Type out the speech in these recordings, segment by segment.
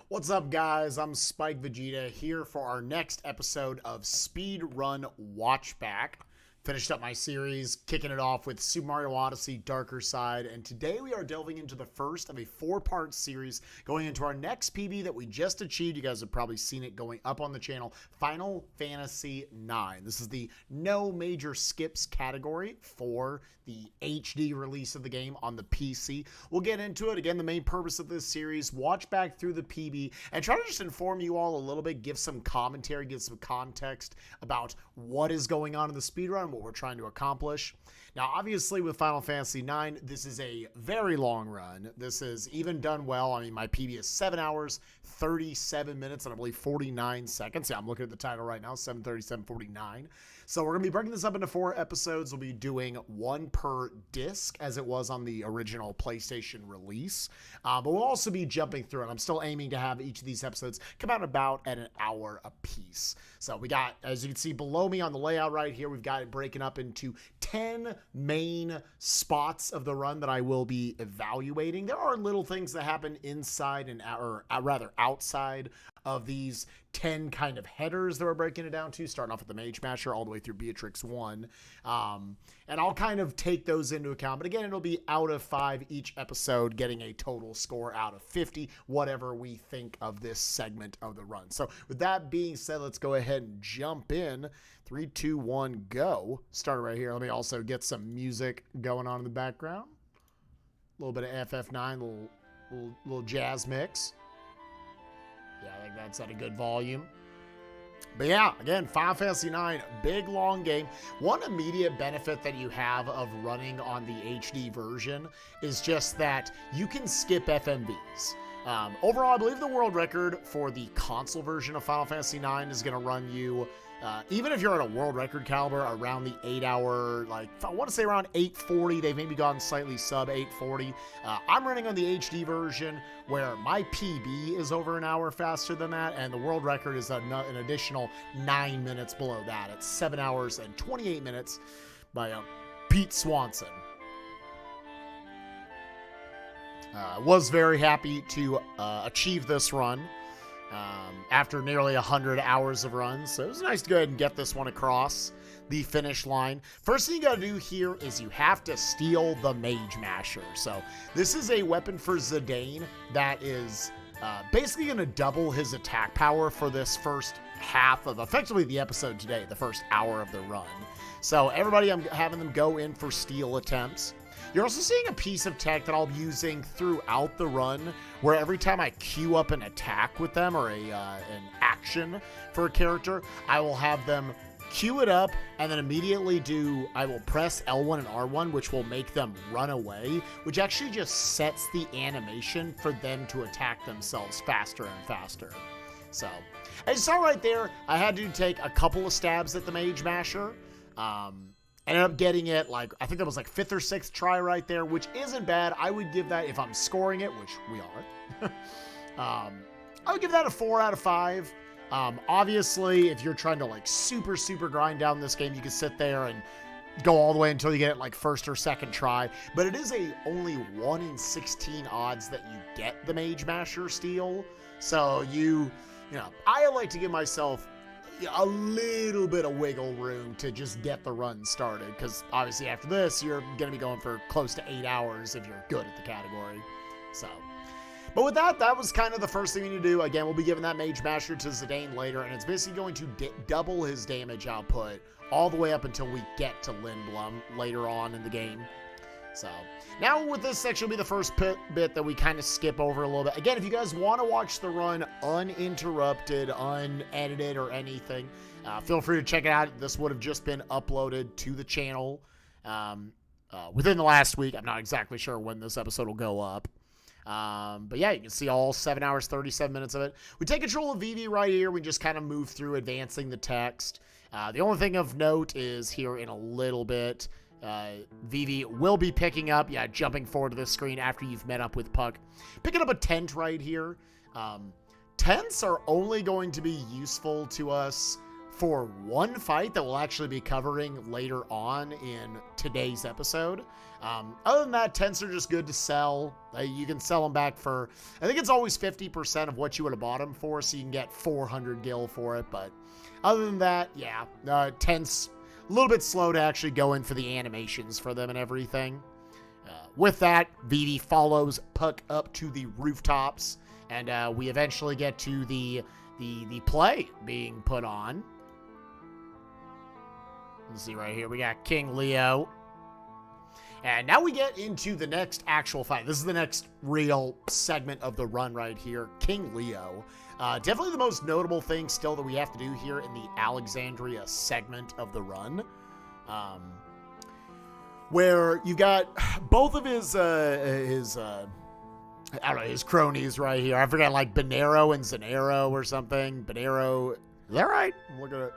What's up, guys? I'm spikevegeta here for our next episode of Speedrun Watchback. Finished up my series, kicking it off with Super Mario Odyssey Darker Side, and today we are delving into the first of a four-part series going into our next PB that we just achieved. You guys have probably seen it going up on the channel, Final Fantasy IX. This is the no major skips category for the HD release of the game on the PC. We'll get into it. Again, the main purpose of this series, watch back through the PB and try to just inform you all a little bit, give some commentary, give some context about what is going on in the speedrun, what we're trying to accomplish. Now, obviously, with Final Fantasy IX, this is a very long run. This is even done well. I mean, my PB is 7 hours, 37 minutes, and I believe 49 seconds. Yeah, I'm looking at the title right now, 7:37:49. So we're going to be breaking this up into 4 episodes. We'll be doing 1 per disc, as it was on the original PlayStation release. But we'll also be jumping through it. I'm still aiming to have each of these episodes come out about at an hour apiece. So we got, as you can see below me on the layout right here, we've got it breaking up into 10 main spots of the run that I will be evaluating. There are little things that happen inside and or rather outside of these 10 kind of headers that we're breaking it down to, starting off with the Magemasher all the way through Beatrix 1. And I'll kind of take those into account. But again, it'll be out of 5 each episode, getting a total score out of 50, whatever we think of this segment of the run. So with that being said, let's go ahead and jump in. 3, 2, 1, go. Start right here. Let me also get some music going on in the background. A little bit of FF9, little jazz mix. Yeah, I think that's at a good volume. But yeah, again, Final Fantasy IX, big, long game. One immediate benefit that you have of running on the HD version is just that you can skip FMVs. Overall, I believe the world record for the console version of Final Fantasy IX is going to run you, even if you're at a world record caliber, around the 8-hour, like, I want to say around 840. They've maybe gone slightly sub 840. I'm running on the HD version where my PB is over an hour faster than that, and the world record is an additional 9 minutes below that. It's 7 hours and 28 minutes by Pete Swanson. Was very happy to achieve this run after nearly 100 hours of runs. So it was nice to go ahead and get this one across the finish line. First thing you got to do here is you have to steal the Magemasher. So this is a weapon for Zidane that is basically going to double his attack power for this first half of effectively the episode today, the first hour of the run. So everybody, I'm having them go in for steal attempts. You're also seeing a piece of tech that I'll be using throughout the run, where every time I queue up an attack with them or an action for a character, I will have them queue it up and then immediately I will press L1 and R1, which will make them run away, which actually just sets the animation for them to attack themselves faster and faster. So, as you saw right there, I had to take a couple of stabs at the Magemasher. Ended up getting it, like, I think that was like 5th or 6th try right there, which isn't bad. I would give that, if I'm scoring it, which we are, I would give that a 4 out of 5. Obviously, if you're trying to like super grind down this game, you can sit there and go all the way until you get it like 1st or 2nd try. But it is only 1 in 16 odds that you get the Magemasher steal. So you know, I like to give myself a little bit of wiggle room to just get the run started, because obviously after this you're going to be going for close to 8 hours if you're good at the category. So, but with that was kind of the first thing we need to do. Again, we'll be giving that Magemasher to Zidane later, and it's basically going to double his damage output all the way up until we get to Lindblum later on in the game. So now with this section will be the first bit that we kind of skip over a little bit. Again, if you guys want to watch the run uninterrupted, unedited, or anything, feel free to check it out. This would have just been uploaded to the channel within the last week. I'm not exactly sure when this episode will go up. But yeah, you can see all 7 hours, 37 minutes of it. We take control of Vivi right here. We just kind of move through advancing the text. The only thing of note is here in a little bit, Vivi will be picking up, jumping forward to the screen after you've met up with Puck. Picking up a tent right here. Tents are only going to be useful to us for one fight that we'll actually be covering later on in today's episode. Other than that, tents are just good to sell. You can sell them back for, I think it's always 50% of what you would have bought them for, so you can get 400 gil for it. But other than that, yeah, tents a little bit slow to actually go in for the animations for them and everything. With that, Vivi follows Puck up to the rooftops, and we eventually get to the play being put on. Let's see right here. We got King Leo. And now we get into the next actual fight. This is the next real segment of the run right here. King Leo. Definitely the most notable thing still that we have to do here in the Alexandria segment of the run. Where you got both of his cronies right here. I forgot, like Bonero and Zanero or something. Bonero, is that right? I'm looking at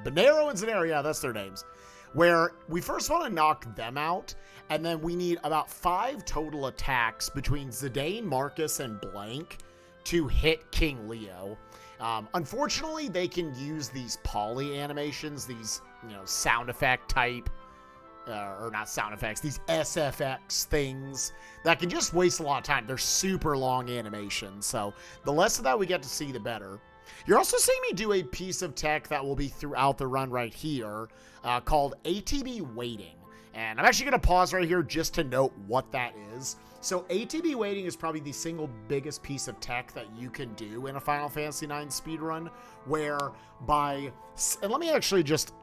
Bonero and Zanero. Yeah, that's their names. Where we first want to knock them out, and then we need about 5 total attacks between Zidane, Marcus, and Blank to hit King Leo. Unfortunately, they can use these poly animations, these sound effect type. Or not sound effects, these SFX things that can just waste a lot of time. They're super long animations, so the less of that we get to see, the better. You're also seeing me do a piece of tech that will be throughout the run right here called Atb Waiting. And I'm actually going to pause right here just to note what that is. So Atb Waiting is probably the single biggest piece of tech that you can do in a Final Fantasy IX speedrun, and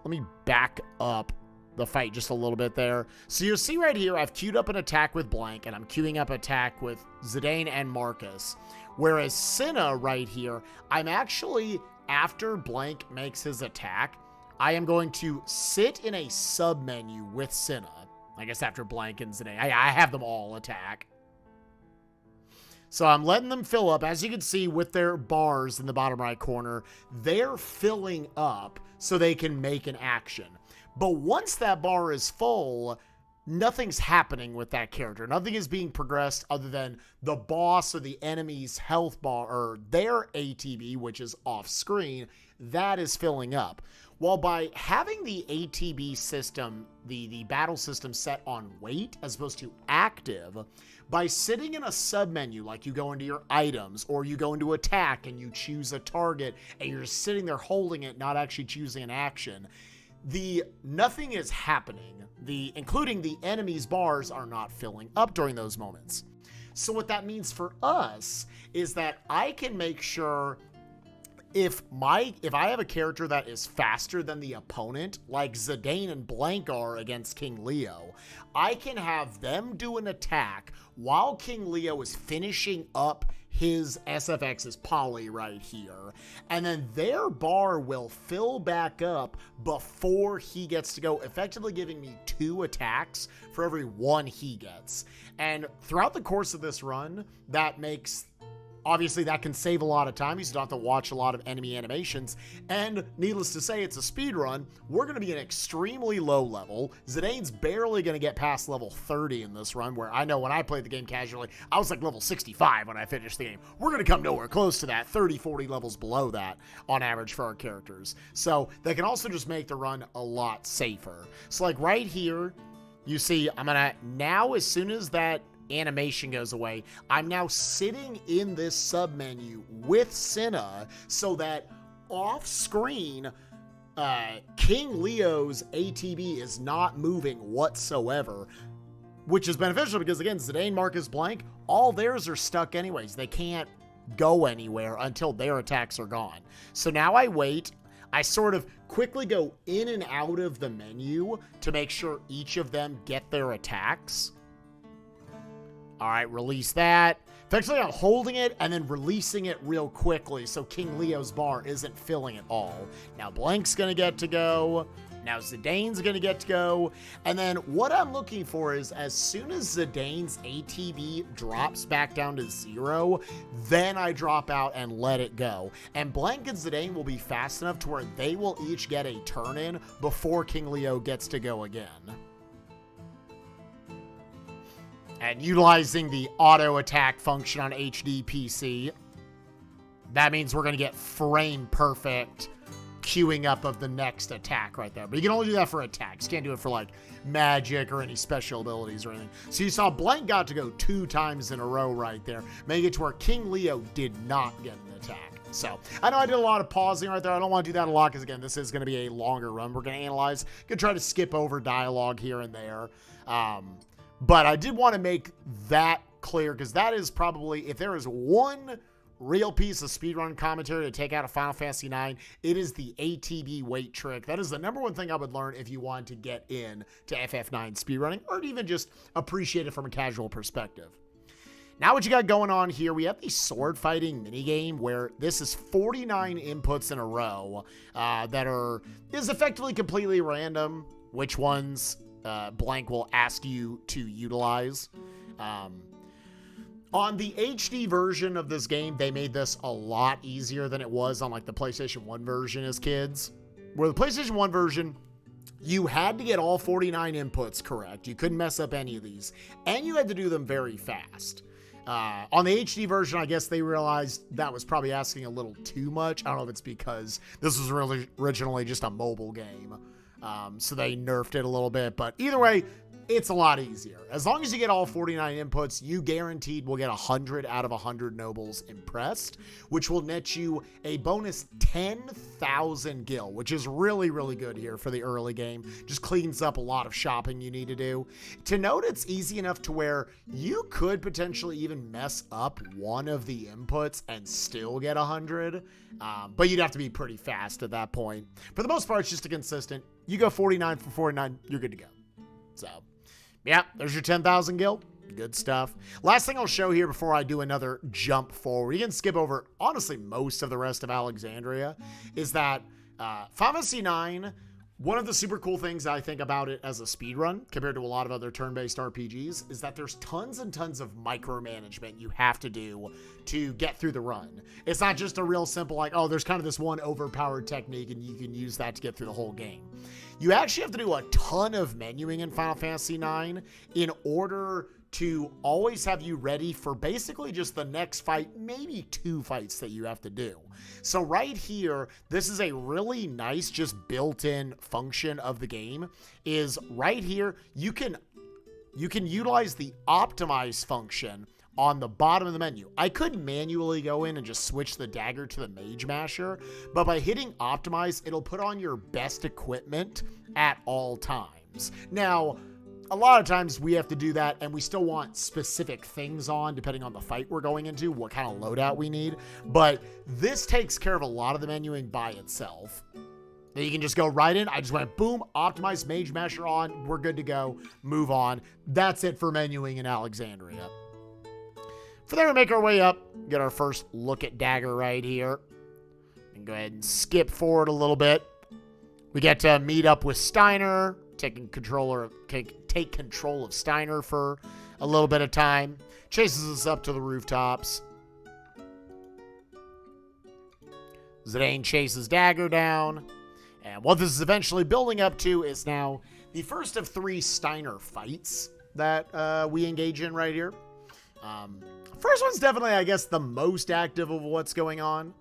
let me back up the fight just a little bit there. So you'll see right here, I've queued up an attack with Blank, and I'm queuing up attack with Zidane and Marcus. Whereas Cinna right here, I'm actually, after Blank makes his attack, I am going to sit in a sub-menu with Cinna. I guess after Blank and Zidane, I have them all attack. So I'm letting them fill up. As you can see with their bars in the bottom right corner, they're filling up so they can make an action. But once that bar is full, nothing's happening with that character. Nothing is being progressed other than the boss or the enemy's health bar, or their ATB, which is off screen, that is filling up. While by having the ATB system, the battle system set on wait as opposed to active, by sitting in a submenu, like you go into your items or you go into attack and you choose a target and you're just sitting there holding it, not actually choosing an action, nothing is happening. Including the enemy's bars are not filling up during those moments. So what that means for us is that I can make sure if I have a character that is faster than the opponent, like Zidane and Blank are against King Leo, I can have them do an attack while King Leo is finishing up his SFX's poly right here, and then their bar will fill back up before he gets to go, effectively giving me 2 attacks for every 1 he gets. And throughout the course of this run, obviously that can save a lot of time. You don't have to watch a lot of enemy animations. And needless to say, it's a speed run. We're going to be an extremely low level. Zidane's barely going to get past level 30 in this run, where I know when I played the game casually, I was like level 65 when I finished the game. We're going to come nowhere close to that, 30, 40 levels below that on average for our characters. So they can also just make the run a lot safer. So like right here, you see, I'm going to now, as soon as that animation goes away, I'm now sitting in this submenu with Cinna so that off screen, King Leo's ATB is not moving whatsoever, which is beneficial because, again, Zidane, Marcus, Blank, all theirs are stuck anyways. They can't go anywhere until their attacks are gone. So now I wait. I sort of quickly go in and out of the menu to make sure each of them get their attacks. All right, release that. Effectively, I'm holding it and then releasing it real quickly so King Leo's bar isn't filling at all. Now Blank's going to get to go. Now Zidane's going to get to go. And then what I'm looking for is as soon as Zidane's ATB drops back down to 0, then I drop out and let it go. And Blank and Zidane will be fast enough to where they will each get a turn in before King Leo gets to go again. And utilizing the auto attack function on HD PC, that means we're going to get frame perfect queuing up of the next attack right there. But you can only do that for attacks. You can't do it for like magic or any special abilities or anything. So you saw Blank got to go 2 times in a row right there, making it to where King Leo did not get an attack. So I know I did a lot of pausing right there. I don't want to do that a lot because, again, this is going to be a longer run. We're going to analyze. Going to try to skip over dialogue here and there. But I did want to make that clear because that is probably, if there is one real piece of speedrun commentary to take out of Final Fantasy IX, it is the ATB wait trick. That is the number one thing I would learn if you wanted to get in to FF9 speedrunning, or even just appreciate it from a casual perspective. Now what you got going on here, we have the sword fighting minigame where this is 49 inputs in a row is effectively completely random which ones Blank will ask you to utilize. On the HD version of this game, they made this a lot easier than it was on like the PlayStation 1 version as kids. Where the PlayStation 1 version, you had to get all 49 inputs correct. You couldn't mess up any of these. And you had to do them very fast. On the HD version, I guess they realized that was probably asking a little too much. I don't know if it's because this was really originally just a mobile game. So they nerfed it a little bit. But either way, it's a lot easier. As long as you get all 49 inputs, you guaranteed will get 100 out of 100 nobles impressed, which will net you a bonus 10,000 gil, which is really, really good here for the early game. Just cleans up a lot of shopping you need to do. To note, it's easy enough to where you could potentially even mess up one of the inputs and still get 100, but you'd have to be pretty fast at that point. For the most part, it's just a consistent. You go 49 for 49, you're good to go. So, yeah, there's your 10,000 gil. Good stuff. Last thing I'll show here before I do another jump forward, you can skip over, honestly, most of the rest of Alexandria, is that Final Fantasy IX, one of the super cool things I think about it as a speedrun, compared to a lot of other turn-based RPGs, is that there's tons and tons of micromanagement you have to do to get through the run. It's not just a real simple, like, oh, there's kind of this one overpowered technique and you can use that to get through the whole game. You actually have to do a ton of menuing in Final Fantasy IX in order to always have you ready for basically just the next fight, maybe 2 fights that you have to do. So right here, this is a really nice, just built-in function of the game, is right here, you can utilize the optimize function on the bottom of the menu. I could manually go in and just switch the dagger to the Magemasher, but by hitting optimize, it'll put on your best equipment at all times. Now, a lot of times we have to do that and we still want specific things on depending on the fight we're going into, what kind of loadout we need, but this takes care of a lot of the menuing by itself. Then you can just go right in. I just went boom, optimize Magemasher on, we're good to go, move on. That's it for menuing in Alexandria. For there, we make our way up, get our first look at Dagger right here. And go ahead and skip forward a little bit. We get to meet up with Steiner, take control of Steiner for a little bit of time. Chases us up to the rooftops. Zidane chases Dagger down. And what this is eventually building up to is now the first of 3 Steiner fights that we engage in right here. First one's definitely, I guess, the most active of what's going on.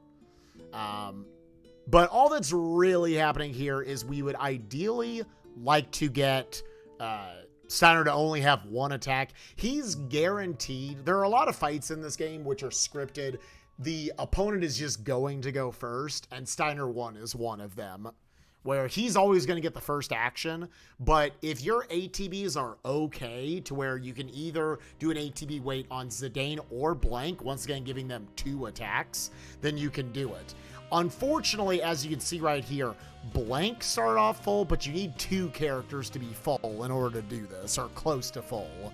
But all that's really happening here is we would ideally like to get Steiner to only have 1 attack. He's guaranteed. There are a lot of fights in this game which are scripted. The opponent is just going to go first, and Steiner 1 is one of them, where he's always going to get the first action. But if your ATBs are okay to where you can either do an ATB wait on Zidane or Blank, once again giving them 2 attacks, then you can do it. Unfortunately, as you can see right here, Blank started off full, but you need 2 characters to be full in order to do this, or close to full,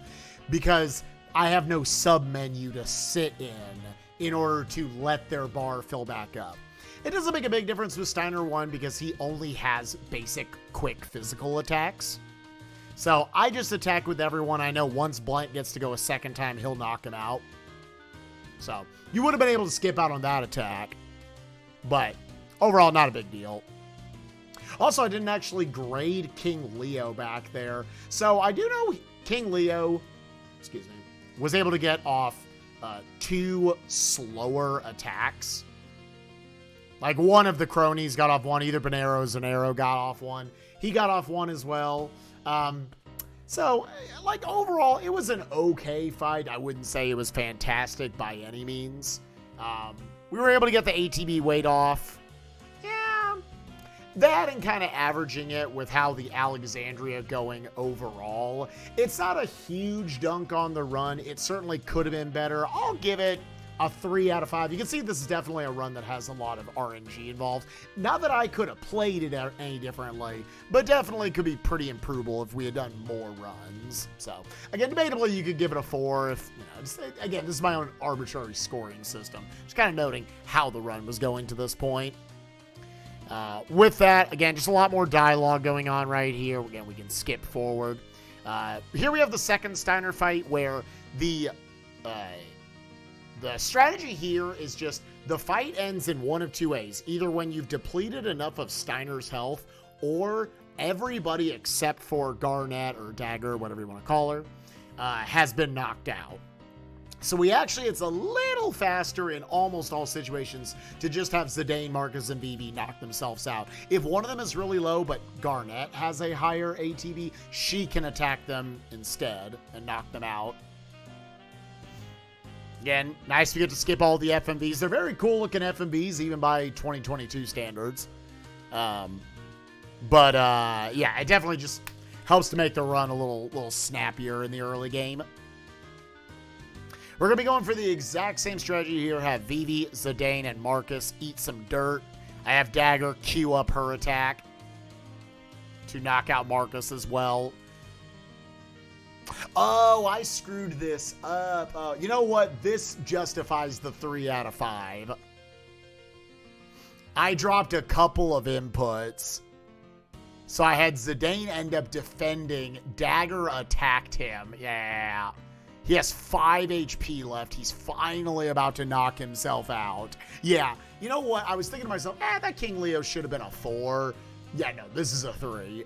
because I have no sub-menu to sit in order to let their bar fill back up. It doesn't make a big difference with Steiner 1 because he only has basic, quick physical attacks. So I just attack with everyone. I know once Blank gets to go a second time, he'll knock him out. So you would have been able to skip out on that attack. But overall, not a big deal. Also, I didn't actually grade King Leo back there. So I do know King Leo, was able to get off 2 slower attacks. Like, one of the cronies got off one. Either Bonero or Zanero got off one. He got off one as well. So, like, overall, it was an okay fight. I wouldn't say it was fantastic by any means. We were able to get the ATB weight off. Yeah. That and kind of averaging it with how the Alexandria going overall. It's not a huge dunk on the run. It certainly could have been better. I'll give it a 3 out of 5. You can see this is definitely a run that has a lot of RNG involved. Not that I could have played it any differently, but definitely could be pretty improvable if we had done more runs. So, again, debatably, you could give it a 4 if, again, this is my own arbitrary scoring system. Just kind of noting how the run was going to this point. With that, again, just a lot more dialogue going on right here. Again, we can skip forward. Here we have the second Steiner fight where the strategy here is just the fight ends in one of two ways. Either when you've depleted enough of Steiner's health, or everybody except for Garnet or Dagger, whatever you want to call her, has been knocked out. So it's a little faster in almost all situations to just have Zidane, Marcus, and Vivi knock themselves out. If one of them is really low, but Garnet has a higher ATB, she can attack them instead and knock them out. Again, nice to get to skip all the FMVs. They're very cool looking FMVs, even by 2022 standards. Yeah, it definitely just helps to make the run a little snappier in the early game. We're going to be going for the exact same strategy here. Have Vivi, Zidane, and Marcus eat some dirt. I have Dagger queue up her attack to knock out Marcus as well. Oh, I screwed this up. You know what? This justifies the 3 out of 5. I dropped a couple of inputs. So I had Zidane end up defending. Dagger attacked him. Yeah. He has 5 HP left. He's finally about to knock himself out. Yeah. You know what? I was thinking to myself, that King Leo should have been a 4. Yeah, no, this is a 3.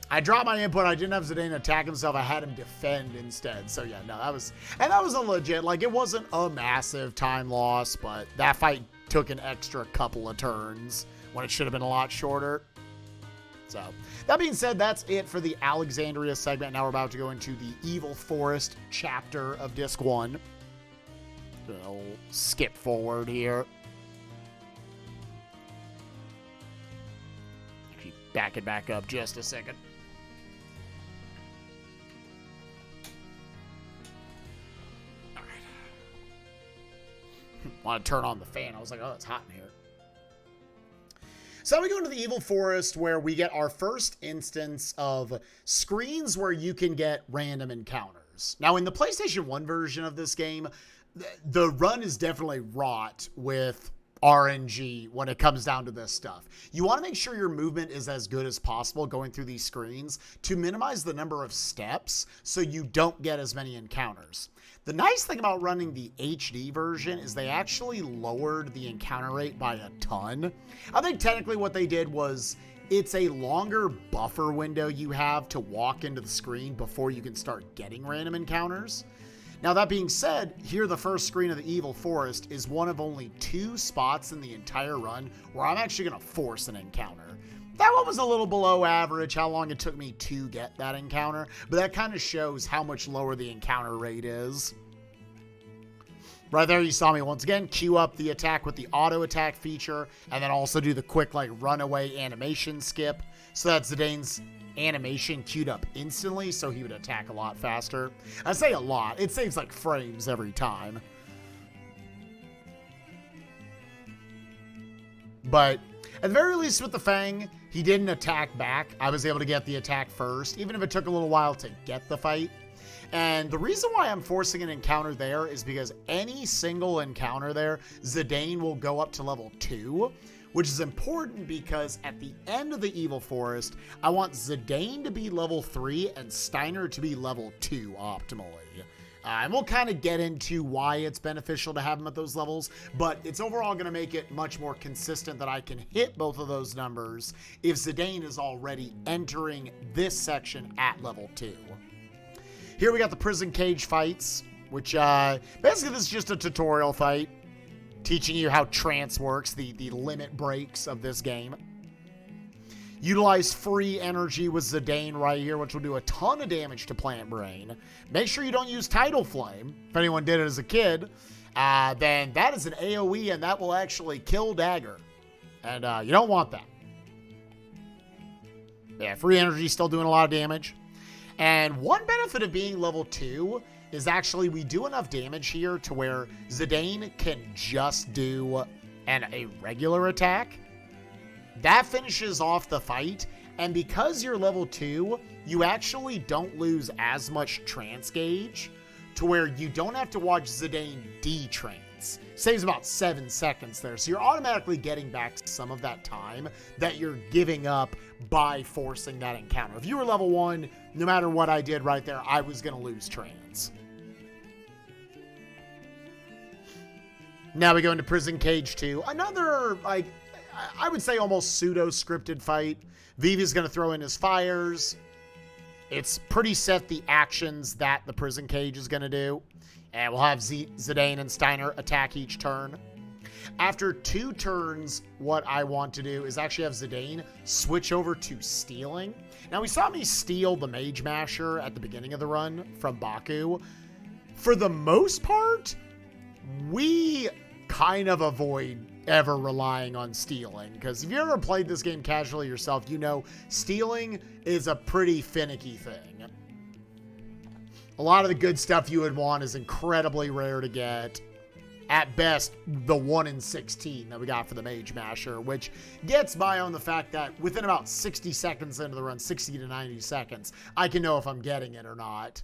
I dropped my input. I didn't have Zidane attack himself. I had him defend instead. So yeah, no, that was a legit, like, it wasn't a massive time loss, but that fight took an extra couple of turns when it should have been a lot shorter. So that being said, that's it for the Alexandria segment. Now we're about to go into the Evil Forest chapter of Disc 1. We'll skip forward here. Actually, back it back up just a second. Want to turn on the fan. I was like, oh, it's hot in here. So we go into the Evil Forest where we get our first instance of screens where you can get random encounters. Now, in the PlayStation 1 version of this game, the run is definitely wrought with RNG when it comes down to this stuff. You want to make sure your movement is as good as possible going through these screens to minimize the number of steps so you don't get as many encounters. The nice thing about running the HD version is they actually lowered the encounter rate by a ton. I think technically what they did was it's a longer buffer window you have to walk into the screen before you can start getting random encounters. Now, that being said, here the first screen of the Evil Forest is one of only 2 spots in the entire run where I'm actually going to force an encounter. That one was a little below average, how long it took me to get that encounter, but that kind of shows how much lower the encounter rate is. Right there, you saw me once again queue up the attack with the auto attack feature, and then also do the quick, like, runaway animation skip, so that Zidane's animation queued up instantly, so he would attack a lot faster. I say a lot. It saves, like, frames every time. But at the very least with the Fang, he didn't attack back. I was able to get the attack first, even if it took a little while to get the fight. And the reason why I'm forcing an encounter there is because any single encounter there, Zidane will go up to level 2, which is important because at the end of the Evil Forest, I want Zidane to be level 3 and Steiner to be level 2 optimally. And we'll kind of get into why it's beneficial to have them at those levels, but it's overall going to make it much more consistent that I can hit both of those numbers if Zidane is already entering this section at level 2. Here we got the prison cage fights, which basically this is just a tutorial fight. teaching you how trance works, the limit breaks of this game. Utilize free energy with Zidane right here, which will do a ton of damage to Plant Brain. Make sure you don't use Tidal Flame. If anyone did it as a kid, then that is an AoE, and that will actually kill Dagger. And you don't want that. Yeah, free energy still doing a lot of damage. And one benefit of being level 2 is actually we do enough damage here to where Zidane can just do a regular attack. That finishes off the fight, and because you're level 2, you actually don't lose as much trance gauge to where you don't have to watch Zidane de-trance. Saves about 7 seconds there, so you're automatically getting back some of that time that you're giving up by forcing that encounter. If you were level 1, no matter what I did right there, I was going to lose trance. Now we go into Prison Cage 2. Another, like, I would say almost pseudo-scripted fight. Vivi's going to throw in his fires. It's pretty set the actions that the prison cage is going to do. And we'll have Zidane and Steiner attack each turn. After 2 turns, what I want to do is actually have Zidane switch over to stealing. Now, we saw me steal the Magemasher at the beginning of the run from Baku. For the most part, we kind of avoid ever relying on stealing, because if you ever played this game casually yourself, you know stealing is a pretty finicky thing. A lot of the good stuff you would want is incredibly rare to get. At best, the 1 in 16 that we got for the Magemasher, which gets by on the fact that within about 60 seconds into the run, 60 to 90 seconds, I can know if I'm getting it or not.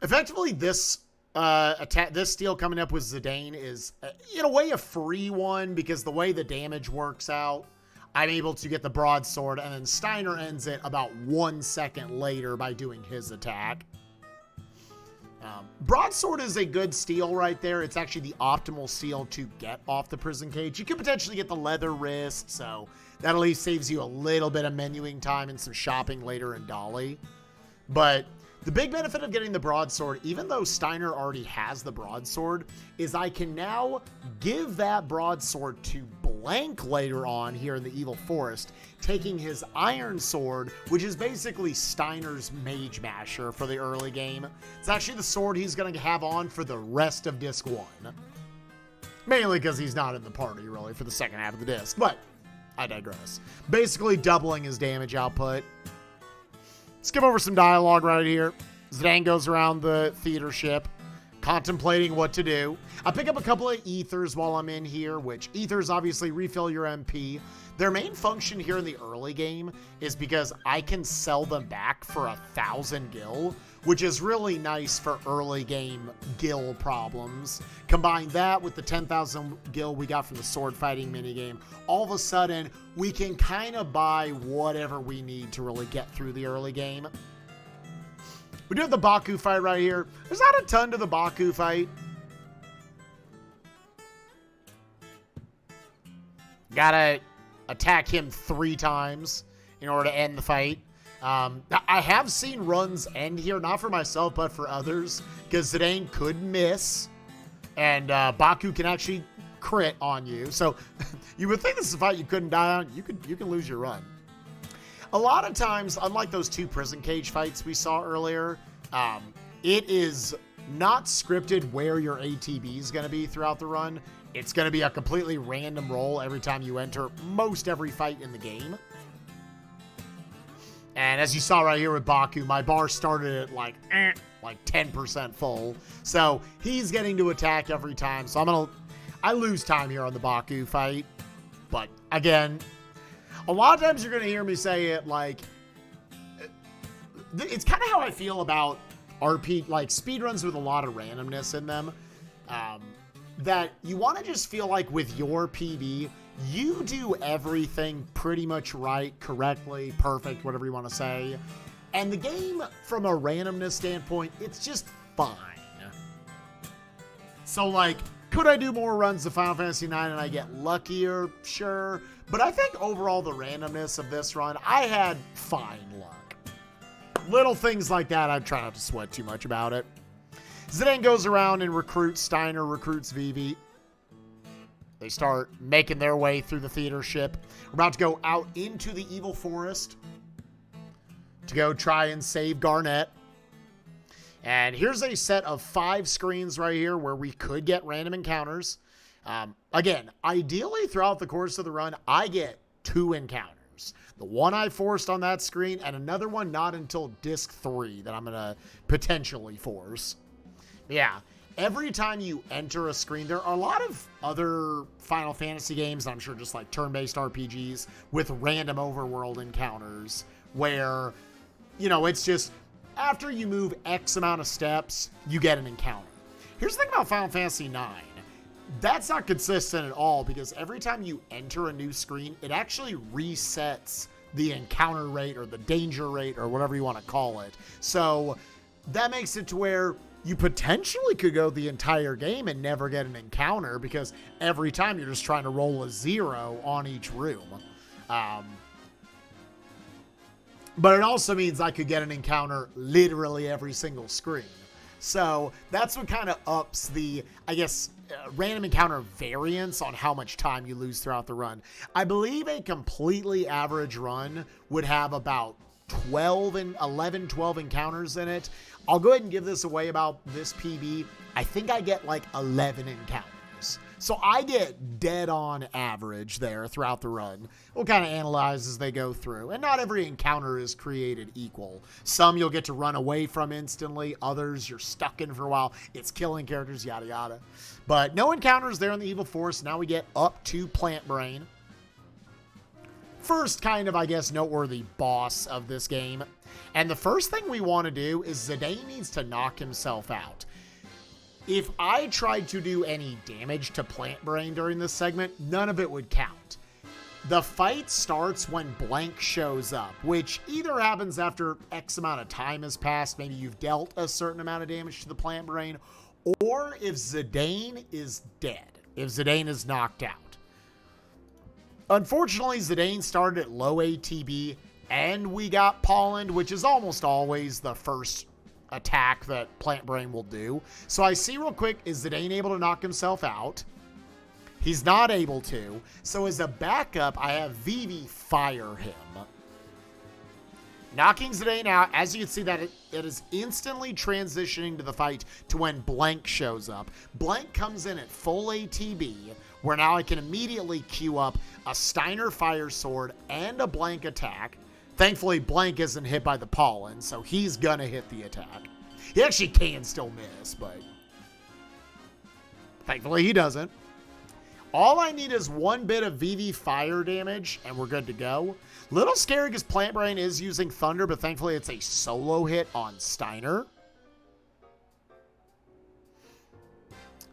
Effectively, this this steal coming up with Zidane is, in a way, a free one, because the way the damage works out, I'm able to get the broadsword, and then Steiner ends it about 1 second later by doing his attack. Broadsword is a good steal right there. It's actually the optimal steal to get off the prison cage. You could potentially get the leather wrist, so that at least saves you a little bit of menuing time and some shopping later in Dolly. But the big benefit of getting the broadsword, even though Steiner already has the broadsword, is I can now give that broadsword to Blank later on here in the Evil Forest, taking his iron sword, which is basically Steiner's Magemasher for the early game. It's actually the sword he's going to have on for the rest of Disc 1. Mainly because he's not in the party, really, for the second half of the disc, but I digress. Basically doubling his damage output. Skip over some dialogue right here. Zidane goes around the theater ship, contemplating what to do. I pick up a couple of ethers while I'm in here, which ethers obviously refill your MP. Their main function here in the early game is because I can sell them back for 1,000 gil, which is really nice for early game gil problems. Combine that with the 10,000 gil we got from the sword fighting minigame, all of a sudden we can kind of buy whatever we need to really get through the early game. We do have the Baku fight right here. There's not a ton to the Baku fight. Gotta attack him 3 times in order to end the fight. I have seen runs end here, not for myself, but for others, because Zidane could miss, and Baku can actually crit on you. So you would think this is a fight you couldn't die on. You can lose your run. A lot of times, unlike those 2 prison cage fights we saw earlier, it is not scripted where your ATB is going to be throughout the run. It's going to be a completely random roll every time you enter most every fight in the game. And as you saw right here with Baku, my bar started at like 10% full. So he's getting to attack every time. So I lose time here on the Baku fight. But again, a lot of times you're going to hear me say it like, it's kind of how I feel about RP, like speedruns with a lot of randomness in them. That you want to just feel like with your PB, you do everything pretty much right, correctly, perfect, whatever you want to say. And the game, from a randomness standpoint, it's just fine. So, like, could I do more runs of Final Fantasy IX and I get luckier? Sure. But I think overall the randomness of this run, I had fine luck. Little things like that, I try not to sweat too much about it. Zidane goes around and recruits Steiner, recruits Vivi. They start making their way through the theater ship. We're about to go out into the evil forest to go try and save Garnet. And here's a set of 5 screens right here where we could get random encounters. Again, ideally throughout the course of the run, I get 2 encounters. The one I forced on that screen and another one not until disc 3 that I'm going to potentially force. Yeah, every time you enter a screen, there are a lot of other Final Fantasy games, I'm sure just like turn-based RPGs, with random overworld encounters where, you know, it's just after you move X amount of steps, you get an encounter. Here's the thing about Final Fantasy IX. That's not consistent at all because every time you enter a new screen, it actually resets the encounter rate or the danger rate or whatever you want to call it. So that makes it to where you potentially could go the entire game and never get an encounter because every time you're just trying to roll a 0 on each room. But it also means I could get an encounter literally every single screen. So that's what kind of ups the, I guess, random encounter variance on how much time you lose throughout the run. I believe a completely average run would have about 12 encounters in it. I'll go ahead and give this away about this PB. I think I get like 11 encounters. So I get dead on average there throughout the run. We'll kind of analyze as they go through. And not every encounter is created equal. Some you'll get to run away from instantly. Others you're stuck in for a while. It's killing characters, yada yada. But no encounters there in the Evil Forest. Now we get up to Plant Brain. First kind of, I guess, noteworthy boss of this game. And the first thing we want to do is Zidane needs to knock himself out. If I tried to do any damage to Plant Brain during this segment, none of it would count. The fight starts when Blank shows up, which either happens after X amount of time has passed, maybe you've dealt a certain amount of damage to the Plant Brain, or if Zidane is dead, if Zidane is knocked out. Unfortunately, Zidane started at low ATB, and we got pollened, which is almost always the first attack that Plant Brain will do. So I see real quick, is Zidane able to knock himself out? He's not able to. So as a backup, I have Vivi fire him. Knocking Zidane out, as you can see that it is instantly transitioning to the fight to when Blank shows up. Blank comes in at full ATB, where now I can immediately queue up a Steiner Fire Sword and a Blank attack. Thankfully, Blank isn't hit by the pollen, so he's gonna hit the attack. He actually can still miss, but thankfully he doesn't. All I need is one bit of VV fire damage, and we're good to go. Little scary because Plant Brain is using Thunder, but thankfully it's a solo hit on Steiner.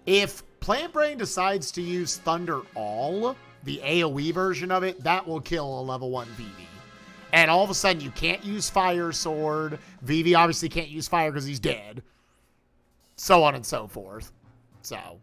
If Plant Brain decides to use Thunder All, the AoE version of it, that will kill a level 1 VV. And all of a sudden, you can't use Fire Sword. Vivi obviously can't use fire because he's dead. So on and so forth. So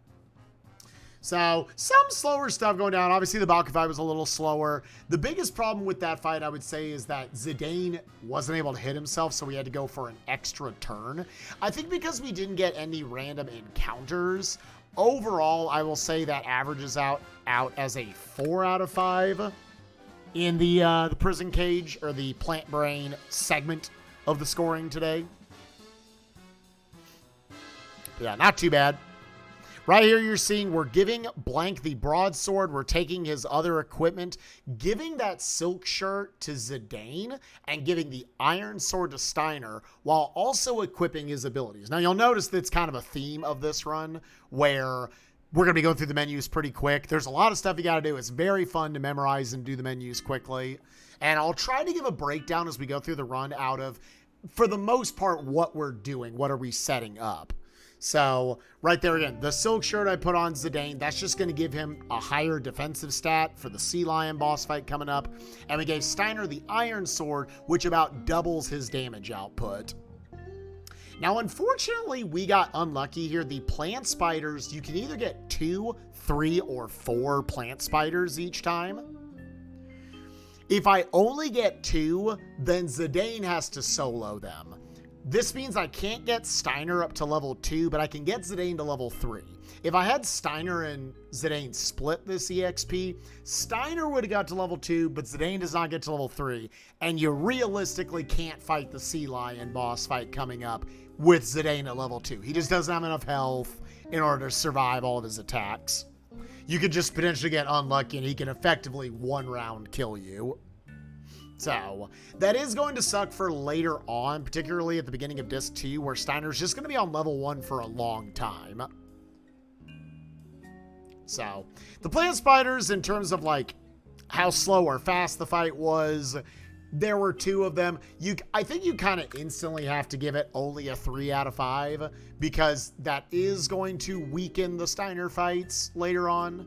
some slower stuff going down. Obviously, the Balkan fight was a little slower. The biggest problem with that fight, I would say, is that Zidane wasn't able to hit himself, so we had to go for an extra turn. I think because we didn't get any random encounters, overall, I will say that averages out as a 4 out of 5. In the prison cage, or the Plant Brain segment of the scoring today. Yeah, not too bad. Right here you're seeing we're giving Blank the broadsword, we're taking his other equipment, giving that silk shirt to Zidane, and giving the iron sword to Steiner, while also equipping his abilities. Now you'll notice that's kind of a theme of this run, where we're going to be going through the menus pretty quick. There's a lot of stuff you got to do. It's very fun to memorize and do the menus quickly. And I'll try to give a breakdown as we go through the run out of, for the most part, what we're doing. What are we setting up? So right there again, the silk shirt I put on Zidane, that's just going to give him a higher defensive stat for the Sea Lion boss fight coming up. And we gave Steiner the iron sword, which about doubles his damage output. Now, unfortunately, we got unlucky here. The plant spiders, you can either get 2, 3, or 4 plant spiders each time. If I only get 2, then Zidane has to solo them. This means I can't get Steiner up to level 2, but I can get Zidane to level 3. If I had Steiner and Zidane split this EXP, Steiner would have got to level 2, but Zidane does not get to level 3. And you realistically can't fight the Sea Lion boss fight coming up with Zidane at level 2. He just doesn't have enough health in order to survive all of his attacks. You could just potentially get unlucky and he can effectively one round kill you. So, that is going to suck for later on, particularly at the beginning of Disc 2, where Steiner's just going to be on level 1 for a long time. So, the plant spiders, in terms of, like, how slow or fast the fight was, there were 2 of them. I think you kind of instantly have to give it only a 3 out of 5, because that is going to weaken the Steiner fights later on.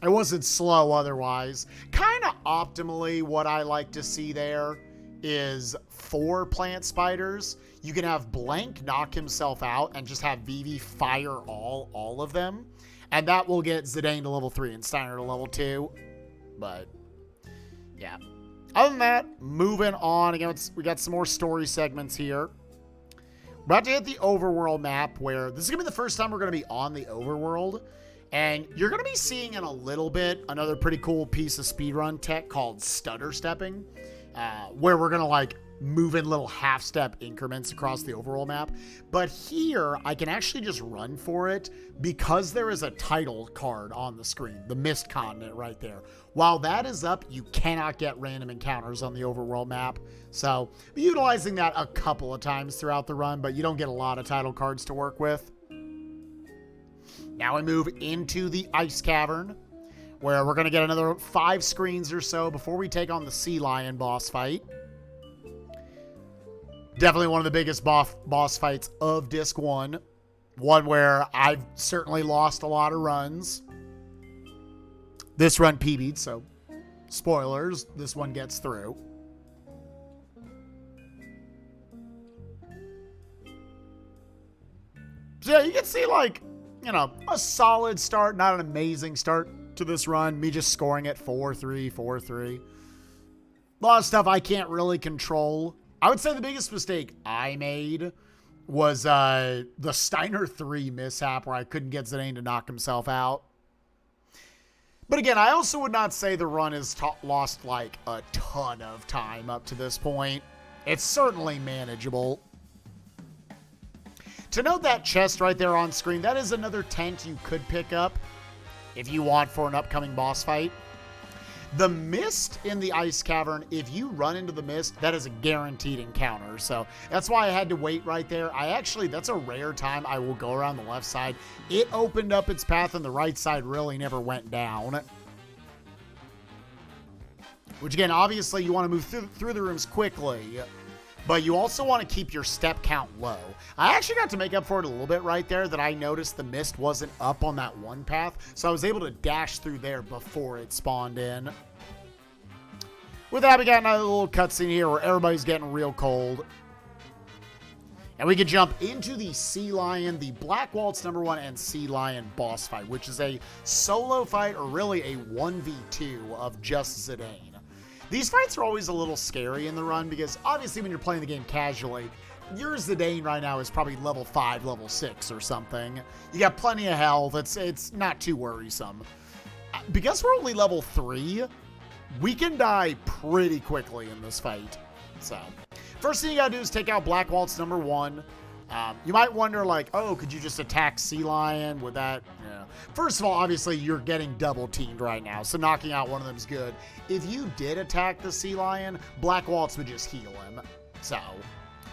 It wasn't slow otherwise. Kind of optimally, what I like to see there is 4 plant spiders. You can have Blank knock himself out and just have Vivi fire all of them. And that will get Zidane to level 3 and Steiner to level 2. But, yeah. Other than that, moving on. Again, we got some more story segments here. We're about to hit the overworld map, where this is going to be the first time we're going to be on the overworld. And you're going to be seeing in a little bit another pretty cool piece of speedrun tech called Stutter Stepping, where we're going to like move in little half-step increments across the overall map. But here, I can actually just run for it because there is a title card on the screen, the Mist Continent right there. While that is up, you cannot get random encounters on the overworld map. So, utilizing that a couple of times throughout the run, but you don't get a lot of title cards to work with. Now we move into the Ice Cavern, where we're going to get another 5 screens or so before we take on the Sea Lion boss fight. Definitely one of the biggest boss fights of Disc 1. One where I've certainly lost a lot of runs. This run PB'd, so spoilers, this one gets through. So yeah, you can see like, you know, a solid start, not an amazing start to this run. Me just scoring at 4-3, 4-3. A lot of stuff I can't really control. I would say the biggest mistake I made was the Steiner 3 mishap where I couldn't get Zidane to knock himself out. But again, I also would not say the run has lost like a ton of time up to this point. It's certainly manageable. To note that chest right there on screen, that is another tent you could pick up if you want for an upcoming boss fight. The mist in the Ice Cavern, if you run into the mist, that is a guaranteed encounter. So that's why I had to wait right there. That's a rare time I will go around the left side. It opened up its path and the right side really never went down. Which again, obviously you want to move through the rooms quickly, but you also want to keep your step count low. I actually got to make up for it a little bit right there that I noticed the mist wasn't up on that one path, so I was able to dash through there before it spawned in. With that, we got another little cutscene here where everybody's getting real cold. And we can jump into the Sea Lion, the Black Waltz #1 and Sea Lion boss fight, which is a solo fight, or really a 1v2 of just Zidane. These fights are always a little scary in the run because obviously when you're playing the game casually, your Zidane right now is probably level 5, level 6 or something. You got plenty of health. It's not too worrisome. Because we're only level 3, we can die pretty quickly in this fight. So, first thing you gotta do is take out Black Waltz #1. You might wonder, like, oh, could you just attack Sea Lion? Would that, yeah. First of all, obviously, you're getting double teamed right now, so knocking out one of them is good. If you did attack the Sea Lion, Black Waltz would just heal him. So,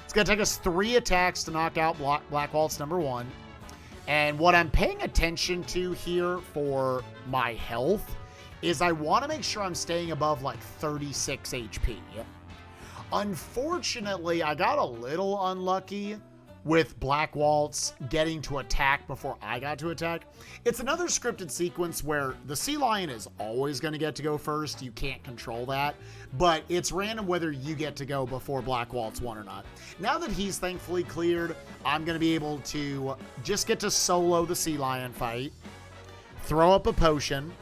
it's going to take us 3 attacks to knock out Black Waltz #1. And what I'm paying attention to here for my health is I want to make sure I'm staying above, like, 36 HP. Unfortunately, I got a little unlucky with Black Waltz getting to attack before I got to attack. It's another scripted sequence where the Sea Lion is always going to get to go first. You can't control that, but it's random whether you get to go before Black Waltz 1 or not. Now that he's thankfully cleared, I'm going to be able to just get to solo the Sea Lion fight, throw up a potion.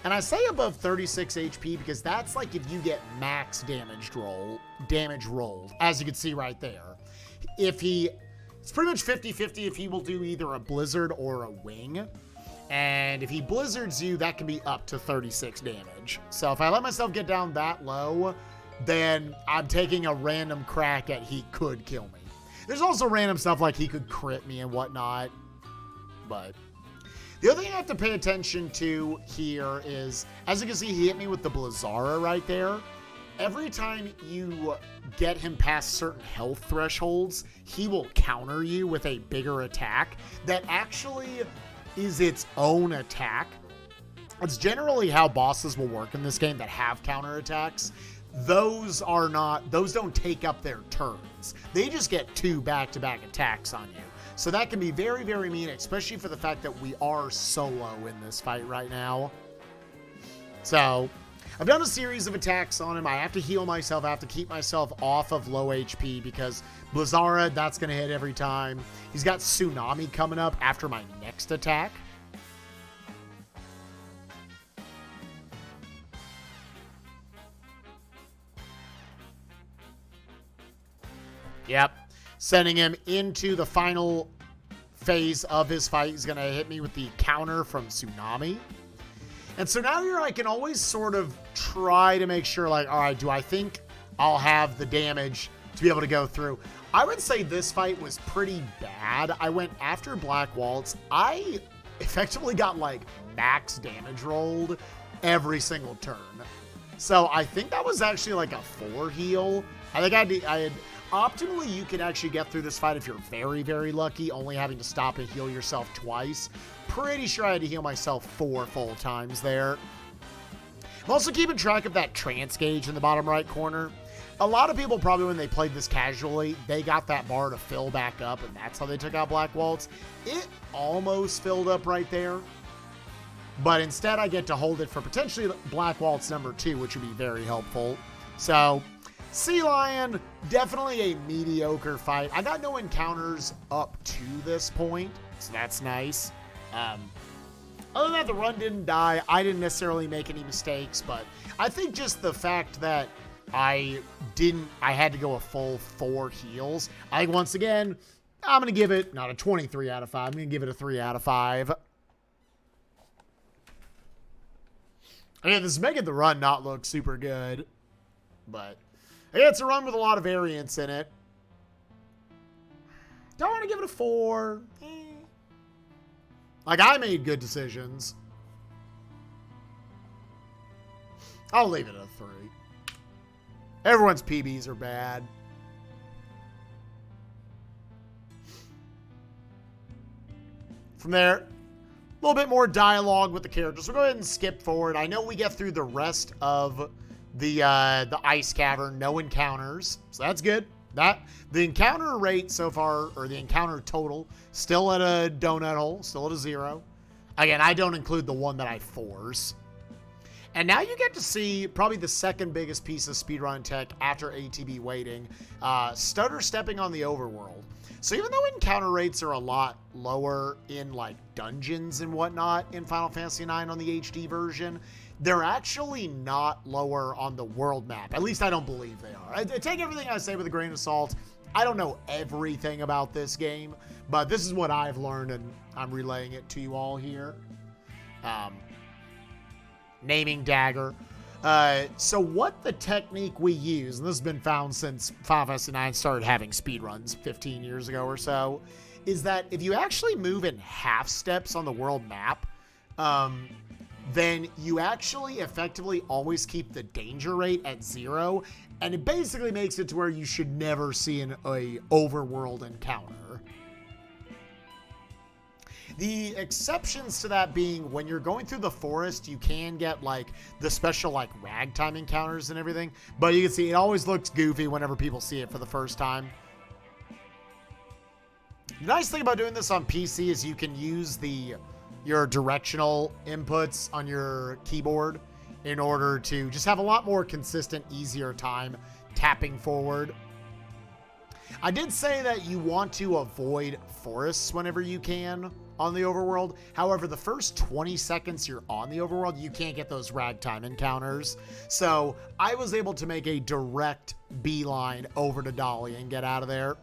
And I say above 36 HP because that's like if you get max damage rolled, as you can see right there. It's pretty much 50-50 if he will do either a blizzard or a wing. And if he blizzards you, that can be up to 36 damage. So if I let myself get down that low, then I'm taking a random crack at he could kill me. There's also random stuff like he could crit me and whatnot. But the other thing I have to pay attention to here is, as you can see, he hit me with the Blizzara right there. Every time you get him past certain health thresholds, he will counter you with a bigger attack that actually is its own attack. It's generally how bosses will work in this game that have counterattacks. Those don't take up their turns. They just get 2 back-to-back attacks on you. So that can be very, very mean, especially for the fact that we are solo in this fight right now. So I've done a series of attacks on him. I have to heal myself. I have to keep myself off of low HP because Blizzara, that's going to hit every time. He's got Tsunami coming up after my next attack. Yep. Sending him into the final phase of his fight. He's going to hit me with the counter from Tsunami. And so now I can always sort of try to make sure, like, all right, do I think I'll have the damage to be able to go through? I would say this fight was pretty bad. I went after Black Waltz. I effectively got, like, max damage rolled every single turn. So I think that was actually, like, a 4 heal. I think I had... Optimally, you can actually get through this fight if you're very, very lucky, only having to stop and heal yourself twice. Pretty sure I had to heal myself 4 full times there. I'm also keeping track of that trance gauge in the bottom right corner. A lot of people probably, when they played this casually, they got that bar to fill back up, and that's how they took out Black Waltz. It almost filled up right there, but instead I get to hold it for potentially Black Waltz number 2, which would be very helpful. So Sea Lion, definitely a mediocre fight. I got no encounters up to this point, so that's nice. Other than that, the run didn't die. I didn't necessarily make any mistakes, but I think just the fact that I had to go a full 4 heals. I think once again, I'm going to give it not a 23 out of 5. I'm going to give it a 3 out of 5. Again, this is making the run not look super good, but again, it's a run with a lot of variance in it. Don't want to give it a 4. Like, I made good decisions. I'll leave it at a 3. Everyone's PBs are bad. From there, a little bit more dialogue with the characters. We'll go ahead and skip forward. I know we get through the rest of the Ice Cavern, no encounters, so that's good. The encounter rate so far, or the encounter total, still at a donut hole, still at a 0. Again, I don't include the one that I force. And now you get to see probably the second biggest piece of speedrun tech after Atb Waiting, Stutter Stepping on the overworld. So even though encounter rates are a lot lower in like dungeons and whatnot in Final Fantasy IX on the HD version, they're actually not lower on the world map. At least I don't believe they are. I take everything I say with a grain of salt. I don't know everything about this game, but this is what I've learned, and I'm relaying it to you all here. Naming dagger. So what the technique we use, and this has been found since Final Fantasy IX started having speedruns 15 years ago or so, is that if you actually move in half steps on the world map, then you actually effectively always keep the danger rate at 0, and it basically makes it to where you should never see an overworld encounter. The exceptions to that being when you're going through the forest, you can get like the special like ragtime encounters and everything, but you can see it always looks goofy whenever people see it for the first time. The nice thing about doing this on PC is you can use your directional inputs on your keyboard in order to just have a lot more consistent, easier time tapping forward. I did say that you want to avoid forests whenever you can on the overworld. However, the first 20 seconds you're on the overworld, you can't get those ragtime encounters. So I was able to make a direct beeline over to Dolly and get out of there.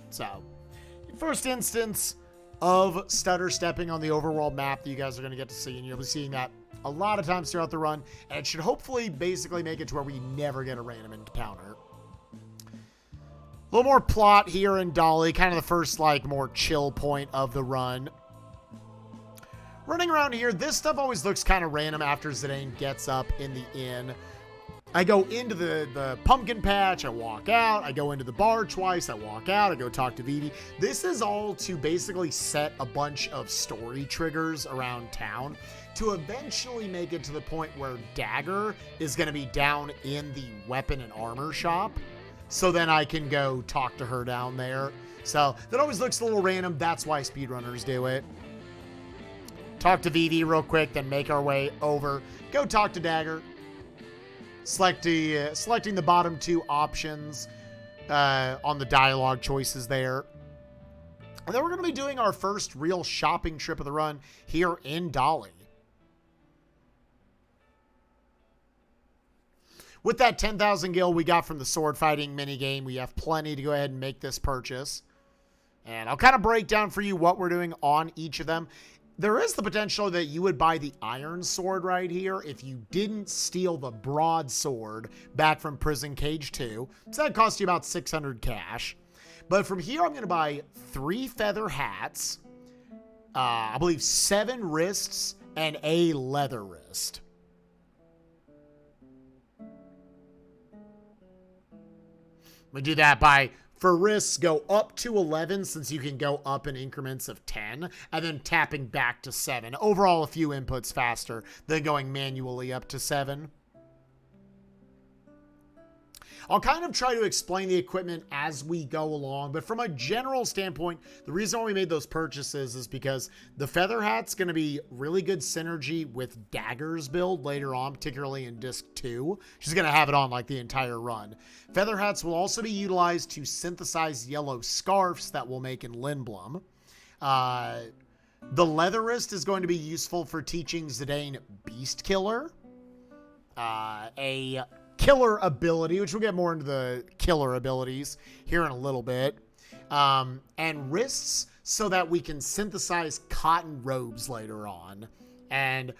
So, first instance of stutter stepping on the overworld map that you guys are going to get to see, and you'll be seeing that a lot of times throughout the run, and it should hopefully basically make it to where we never get a random encounter. A little more plot here in Dolly, kind of the first, like, more chill point of the run. Running around here, this stuff always looks kind of random after Zidane gets up in the inn. I go into the pumpkin patch, I walk out, I go into the bar twice, I walk out, I go talk to Vivi. This is all to basically set a bunch of story triggers around town to eventually make it to the point where Dagger is going to be down in the weapon and armor shop. So then I can go talk to her down there. So that always looks a little random. That's why speedrunners do it. Talk to Vivi real quick, then make our way over. Go talk to Dagger. Selecting the bottom two options on the dialogue choices there. And then we're going to be doing our first real shopping trip of the run here in Dolly. With that 10,000 gil we got from the sword fighting minigame, we have plenty to go ahead and make this purchase. And I'll kind of break down for you what we're doing on each of them. There is the potential that you would buy the iron sword right here if you didn't steal the broadsword back from Prison Cage 2. So that costs you about 600 cash. But from here, I'm going to buy 3 feather hats, I believe 7 wrists, and a leather wrist. We do that by, for wrists, go up to 11 since you can go up in increments of 10, and then tapping back to 7. Overall, a few inputs faster than going manually up to 7. I'll kind of try to explain the equipment as we go along, but from a general standpoint, the reason why we made those purchases is because the feather hat's going to be really good synergy with Dagger's build later on, particularly in Disc 2. She's going to have it on like the entire run. Feather hats will also be utilized to synthesize yellow scarves that we'll make in Lindblum. The leather wrist is going to be useful for teaching Zidane Beast Killer. A killer ability, which we'll get more into the killer abilities here in a little bit. And wrists so that we can synthesize cotton robes later on. And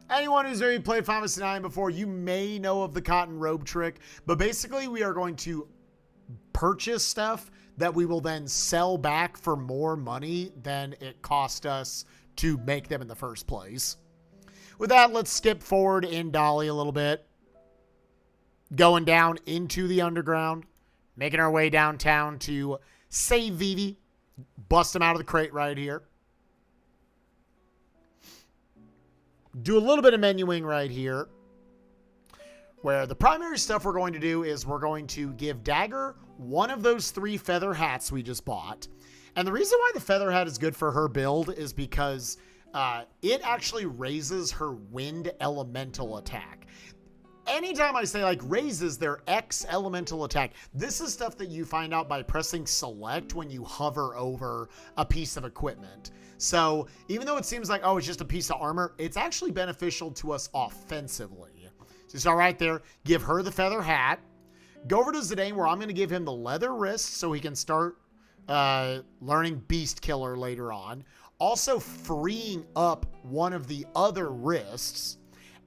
anyone who's maybe played Final Fantasy IX before, you may know of the cotton robe trick, but basically we are going to purchase stuff that we will then sell back for more money than it cost us to make them in the first place. With that, let's skip forward in Dolly a little bit. Going down into the underground, making our way downtown to save Vivi, bust him out of the crate right here. Do a little bit of menuing right here, where the primary stuff we're going to do is we're going to give Dagger one of those 3 feather hats we just bought. And the reason why the feather hat is good for her build is because it actually raises her wind elemental attack. Anytime I say like raises their X elemental attack, this is stuff that you find out by pressing select when you hover over a piece of equipment. So even though it seems like, oh, it's just a piece of armor, it's actually beneficial to us offensively. So start right there, give her the feather hat, go over to Zidane where I'm going to give him the leather wrist so he can start learning Beast Killer later on. Also freeing up one of the other wrists.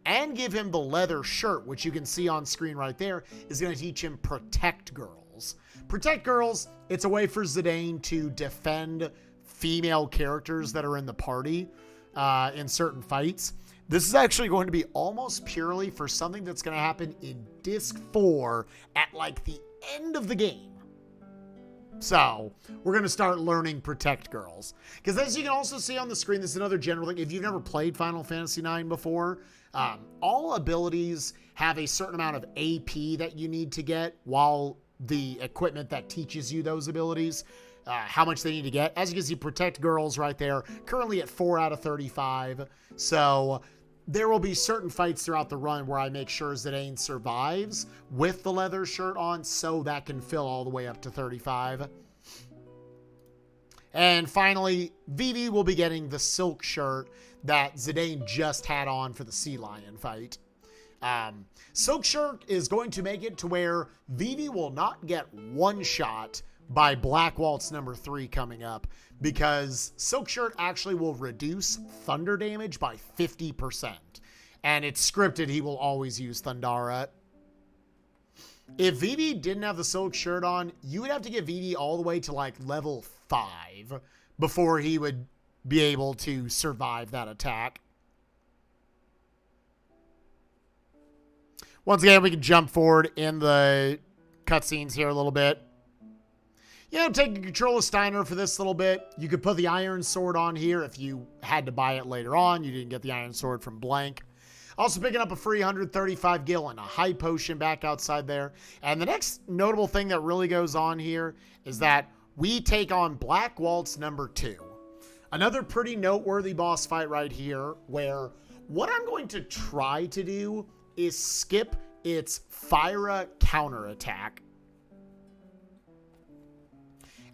And give him the leather shirt, which you can see on screen right there, is going to teach him Protect Girls. Protect Girls, it's a way for Zidane to defend female characters that are in the party in certain fights. This is actually going to be almost purely for something that's going to happen in Disc 4 at like the end of the game. So we're going to start learning Protect Girls. Because as you can also see on the screen, this is another general thing. If you've never played Final Fantasy IX before, all abilities have a certain amount of AP that you need to get, while the equipment that teaches you those abilities, how much they need to get. As you can see, Protect Girls right there, currently at 4 out of 35. So there will be certain fights throughout the run where I make sure Zidane survives with the leather shirt on, so that can fill all the way up to 35. And finally, Vivi will be getting the silk shirt that Zidane just had on for the Sea Lion fight. Silk shirt is going to make it to where Vivi will not get one shot by Black Waltz number 3 coming up, because silk shirt actually will reduce thunder damage by 50%. And it's scripted he will always use Thundara. If Vivi didn't have the silk shirt on, you would have to get Vivi all the way to like level 5 before he would be able to survive that attack. Once again, we can jump forward in the cutscenes here a little bit. You know, taking control of Steiner for this little bit. You could put the Iron Sword on here if you had to buy it later on. You didn't get the Iron Sword from blank. Also picking up a free 135 gil and a high potion back outside there. And the next notable thing that really goes on here is that we take on Black Waltz number 2. Another pretty noteworthy boss fight right here, where what I'm going to try to do is skip its Fyra counterattack.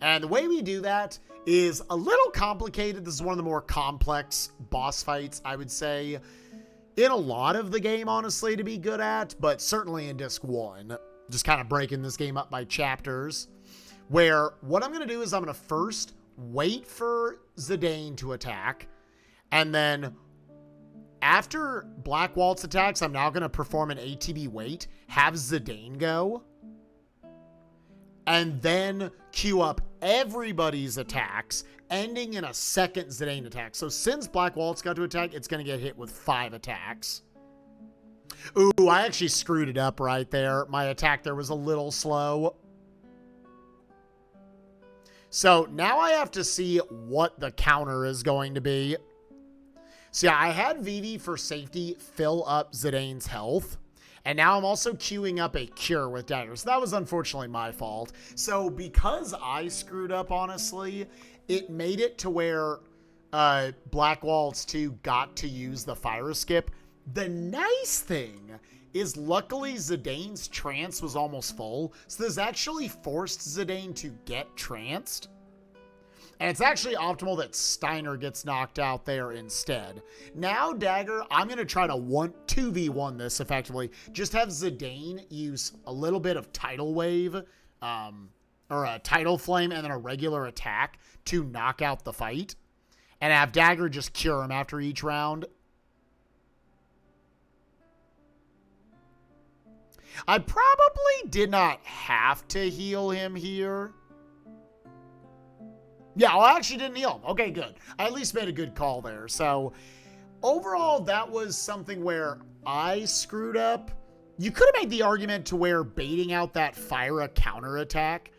And the way we do that is a little complicated. This is one of the more complex boss fights, I would say, in a lot of the game, honestly, to be good at, but certainly in Disc 1. Just kind of breaking this game up by chapters, where what I'm going to do is I'm going to first wait for Zidane to attack, and then after Black Waltz attacks, I'm now going to perform an ATB wait, have Zidane go, and then queue up everybody's attacks, ending in a second Zidane attack. So since Black Waltz got to attack, it's going to get hit with 5 attacks. Ooh, I actually screwed it up right there. My attack there was a little slow. So now I have to see what the counter is going to be. So yeah, I had Vivi for safety fill up Zidane's health. And now I'm also queuing up a cure with Dagger. So that was unfortunately my fault. So because I screwed up, honestly, it made it to where Black Waltz 2 got to use the fire skip. The nice thing is luckily Zidane's trance was almost full. So this actually forced Zidane to get tranced. And it's actually optimal that Steiner gets knocked out there instead. Now, Dagger, I'm going to try to 2v1 this effectively. Just have Zidane use a little bit of Tidal Wave, or a Tidal Flame, and then a regular attack to knock out the fight. And have Dagger just cure him after each round. I probably did not have to heal him here. Yeah, well, I actually didn't heal him. Okay, good. I at least made a good call there. So, overall, that was something where I screwed up. You could have made the argument to where baiting out that Fyra counterattack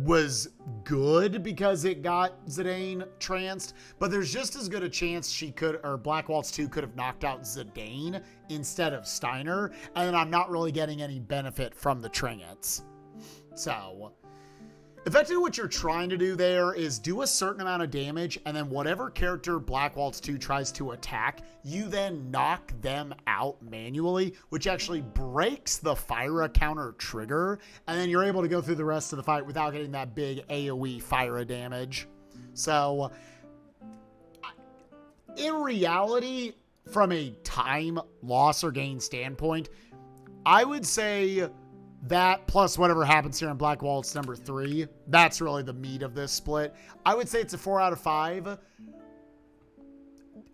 was good because it got Zidane tranced, but there's just as good a chance she could, or Black Waltz 2 could have knocked out Zidane instead of Steiner, and then I'm not really getting any benefit from the trance. So, effectively what you're trying to do there is do a certain amount of damage, and then whatever character Black Waltz 2 tries to attack, you then knock them out manually, which actually breaks the Fyra counter trigger, and then you're able to go through the rest of the fight without getting that big AoE Fyra damage. So, in reality, from a time loss or gain standpoint, I would say that plus whatever happens here in Black Waltz number 3, that's really the meat of this split. I would say it's a 4 out of 5.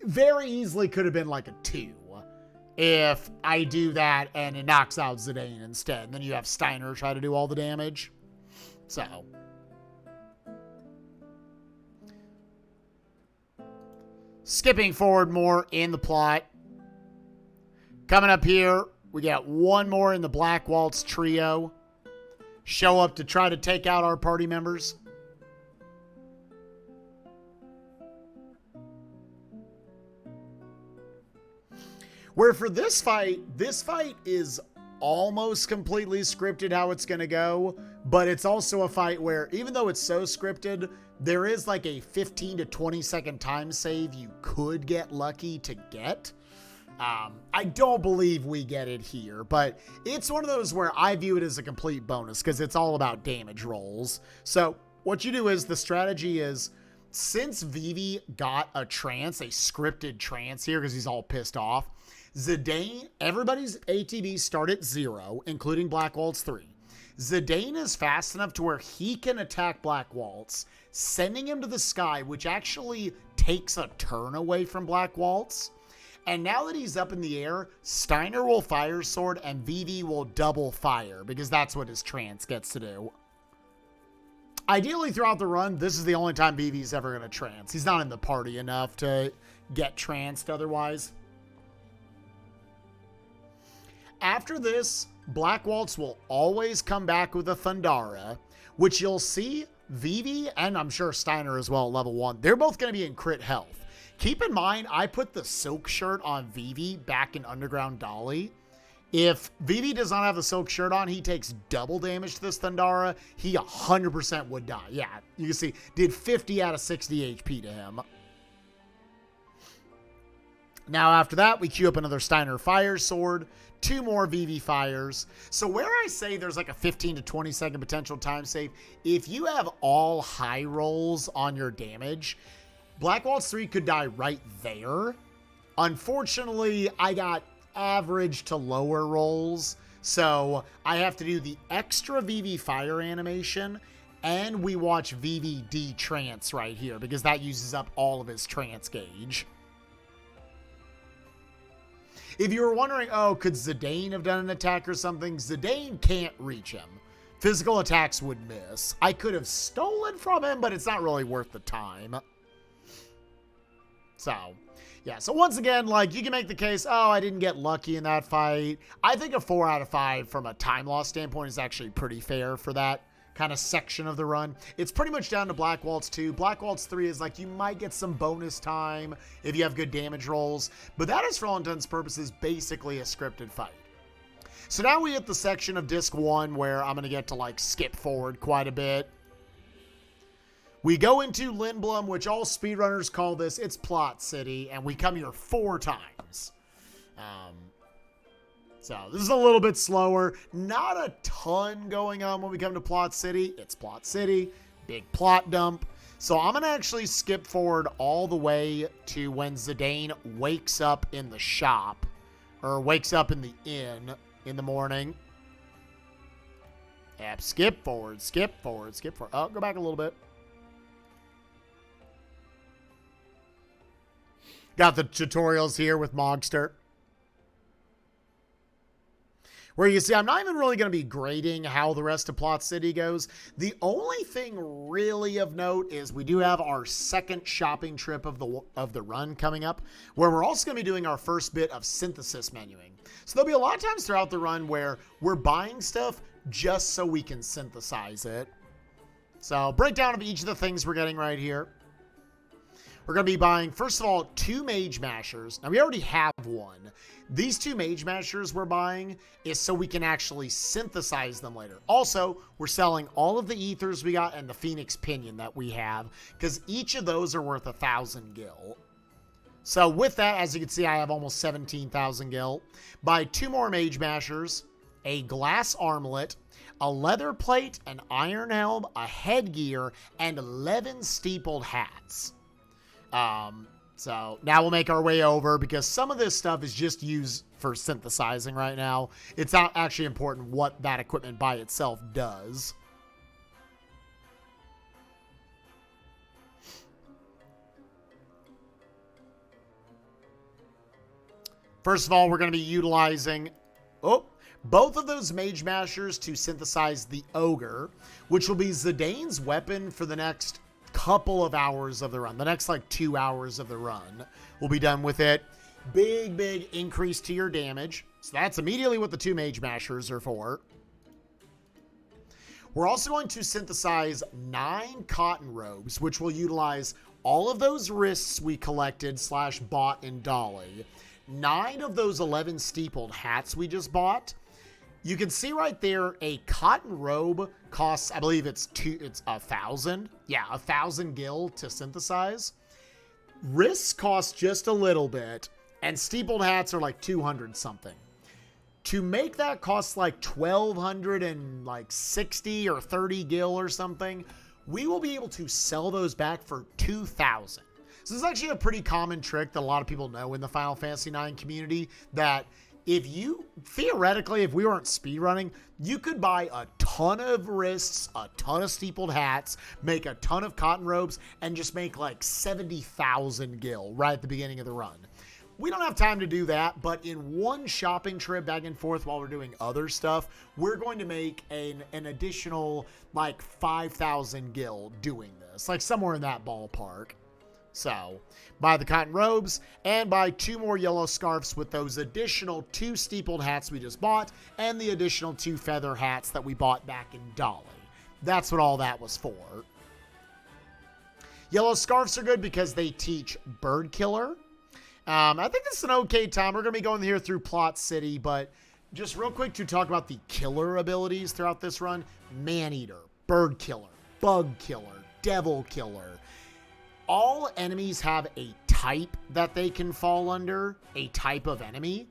Very easily could have been like a 2 if I do that and it knocks out Zidane instead. And then you have Steiner try to do all the damage. So, skipping forward more in the plot. Coming up here, we got one more in the Black Waltz trio. Show up to try to take out our party members. Where for this fight is almost completely scripted how it's going to go, but it's also a fight where even though it's so scripted, there is like a 15 to 20 second time save you could get lucky to get. I don't believe we get it here, but it's one of those where I view it as a complete bonus because it's all about damage rolls. So what you do is the strategy is, since Vivi got a trance, a scripted trance here because he's all pissed off, Zidane, everybody's ATB start at 0, including Black Waltz 3. Zidane is fast enough to where he can attack Black Waltz, sending him to the sky, which actually takes a turn away from Black Waltz. And now that he's up in the air, Steiner will fire sword and Vivi will double fire because that's what his trance gets to do. Ideally, throughout the run, this is the only time Vivi's ever going to trance. He's not in the party enough to get tranced otherwise. After this, Black Waltz will always come back with a Thundara, which you'll see Vivi and I'm sure Steiner as well at level 1. They're both going to be in crit health. Keep in mind, I put the silk shirt on Vivi back in Underground Dolly. If Vivi does not have the silk shirt on, he takes double damage to this Thundara. He 100% would die. Yeah, you can see, did 50 out of 60 HP to him. Now after that, we queue up another Steiner Fire Sword, 2 more Vivi Fires. So where I say there's like a 15 to 20 second potential time save, if you have all high rolls on your damage, Black Waltz 3 could die right there. Unfortunately, I got average to lower rolls, so I have to do the extra Vivi Fire animation, and we watch Vivi de-trance right here, because that uses up all of his trance gauge. If you were wondering, oh, could Zidane have done an attack or something? Zidane can't reach him. Physical attacks would miss. I could have stolen from him, but it's not really worth the time. So, yeah. So once again, like, you can make the case, oh, I didn't get lucky in that fight. I think a 4 out of 5 from a time loss standpoint is actually pretty fair for that kind of section of the run. It's pretty much down to Black Waltz 2. Black Waltz 3 is like, you might get some bonus time if you have good damage rolls, but that is, for all intents and purposes, basically a scripted fight. So now we hit the section of Disc 1 where I'm going to get to, like, skip forward quite a bit. We go into Lindblom, which all speedrunners call this, it's Plot City, and we come here 4 times. So this is a little bit slower. Not a ton going on when we come to Plot City. It's Plot City, big plot dump. So I'm going to actually skip forward all the way to when Zidane wakes up in the shop, or wakes up in the inn in the morning. Yep, skip forward, skip forward, skip forward. Oh, go back a little bit. Got the tutorials here with Mogster. Where you see, I'm not even really going to be grading how the rest of Plot City goes. The only thing really of note is we do have our second shopping trip of the run coming up, where we're also going to be doing our first bit of synthesis menuing. So there'll be a lot of times throughout the run where we're buying stuff just so we can synthesize it. So breakdown of each of the things we're getting right here. We're going to be buying, first of all, 2 Magemashers. Now, we already have one. These 2 Magemashers we're buying is so we can actually synthesize them later. Also, we're selling all of the ethers we got and the Phoenix Pinion that we have, because each of those are worth 1,000 gil. So with that, as you can see, I have almost 17,000 gil. Buy 2 more Magemashers, a glass armlet, a leather plate, an iron helm, a headgear, and 11 steepled hats. So now we'll make our way over because some of this stuff is just used for synthesizing right now. It's not actually important what that equipment by itself does. First of all, we're going to be utilizing both of those Magemashers to synthesize the Ogre, which will be Zidane's weapon for the next couple of hours of the run. The next like 2 hours of the run we'll be done with it. Big increase to your damage. So that's immediately what the 2 Magemashers are for. We're also going to synthesize 9 cotton robes, which will utilize all of those wrists we collected / bought in Dolly. 9 of those 11 steepled hats we just bought. You can see right there, a cotton robe costs, I believe it's 1,000. Yeah, 1,000 gil to synthesize. Wrists cost just a little bit. And steepled hats are like 200 something. To make that cost like 1,260 or 30 gil or something, we will be able to sell those back for 2,000. So this is actually a pretty common trick that a lot of people know in the Final Fantasy IX community, that if you, theoretically, if we weren't speedrunning, you could buy a ton of wrists, a ton of steepled hats, make a ton of cotton robes, and just make like 70,000 gil right at the beginning of the run. We don't have time to do that, but in one shopping trip back and forth while we're doing other stuff, we're going to make an additional like 5,000 gil doing this, like somewhere in that ballpark. So, buy the cotton robes and buy 2 more yellow scarves with those additional 2 steepled hats we just bought and the additional 2 feather hats that we bought back in Dolly. That's what all that was for. Yellow scarves are good because they teach Bird Killer. I think this is an okay time. We're going to be going here through Plot City, but just real quick to talk about the killer abilities throughout this run. Man-Eater, Bird Killer, Bug Killer, Devil Killer. All enemies have a type that they can fall under, a type of enemy.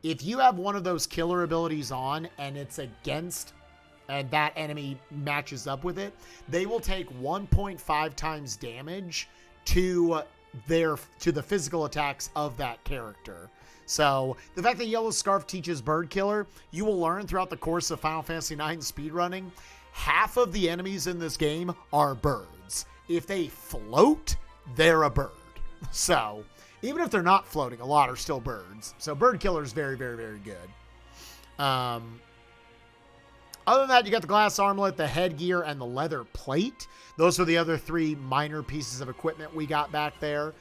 If you have one of those killer abilities on and it's against, and that enemy matches up with it, they will take 1.5 times damage to the physical attacks of that character. So the fact that Yellow Scarf teaches Bird Killer, you will learn throughout the course of Final Fantasy IX speedrunning, half of the enemies in this game are birds. If they float, they're a bird. So even if they're not floating, a lot are still birds. So Bird Killer is very, very, very good. Other than that, you got the glass armlet, the headgear, and the leather plate. Those are the other 3 minor pieces of equipment we got back there.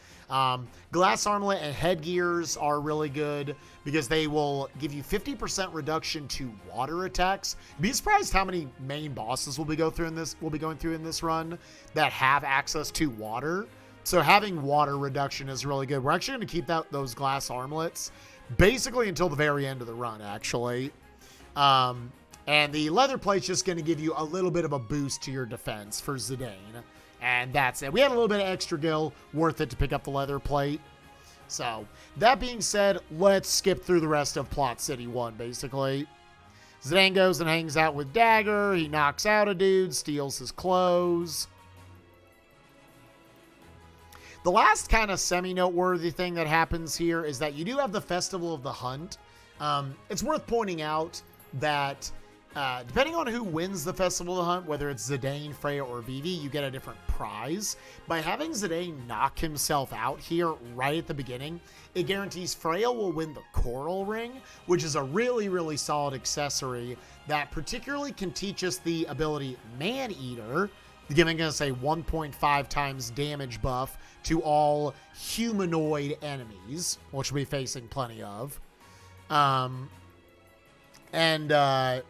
Glass armlet and headgears are really good because they will give you 50% reduction to water attacks. Be surprised how many main bosses we'll be going through in this run that have access to water. So having water reduction is really good. We're actually going to keep those glass armlets basically until the very end of the run, actually. And the leather plate's just going to give you a little bit of a boost to your defense for Zidane. And that's it. We had a little bit of extra gil, worth it to pick up the leather plate. So, that being said, let's skip through the rest of Plot City 1, basically. Zidane goes and hangs out with Dagger. He knocks out a dude, steals his clothes. The last kind of semi-noteworthy thing that happens here is that you do have the Festival of the Hunt. It's worth pointing out that depending on who wins the Festival of the Hunt, whether it's Zidane, Freya, or Vivi, you get a different prize. By having Zidane knock himself out here right at the beginning, it guarantees Freya will win the Coral Ring, which is a really, really solid accessory that particularly can teach us the ability Man-Eater, giving us a 1.5 times damage buff to all humanoid enemies, which we'll be facing plenty of. And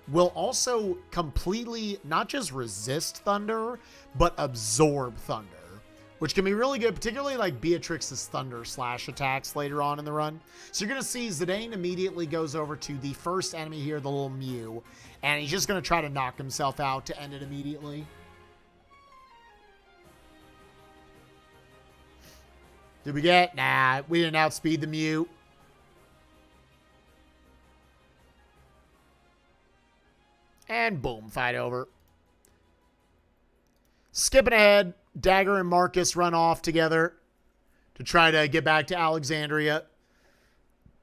will also completely not just resist thunder, but absorb thunder, which can be really good, particularly like Beatrix's thunder slash attacks later on in the run. So you're going to see Zidane immediately goes over to the first enemy here, the little Mew, and he's just going to try to knock himself out to end it immediately. Did we get? Nah, we didn't outspeed the Mew. And boom, fight over. Skipping ahead, Dagger and Marcus run off together to try to get back to Alexandria.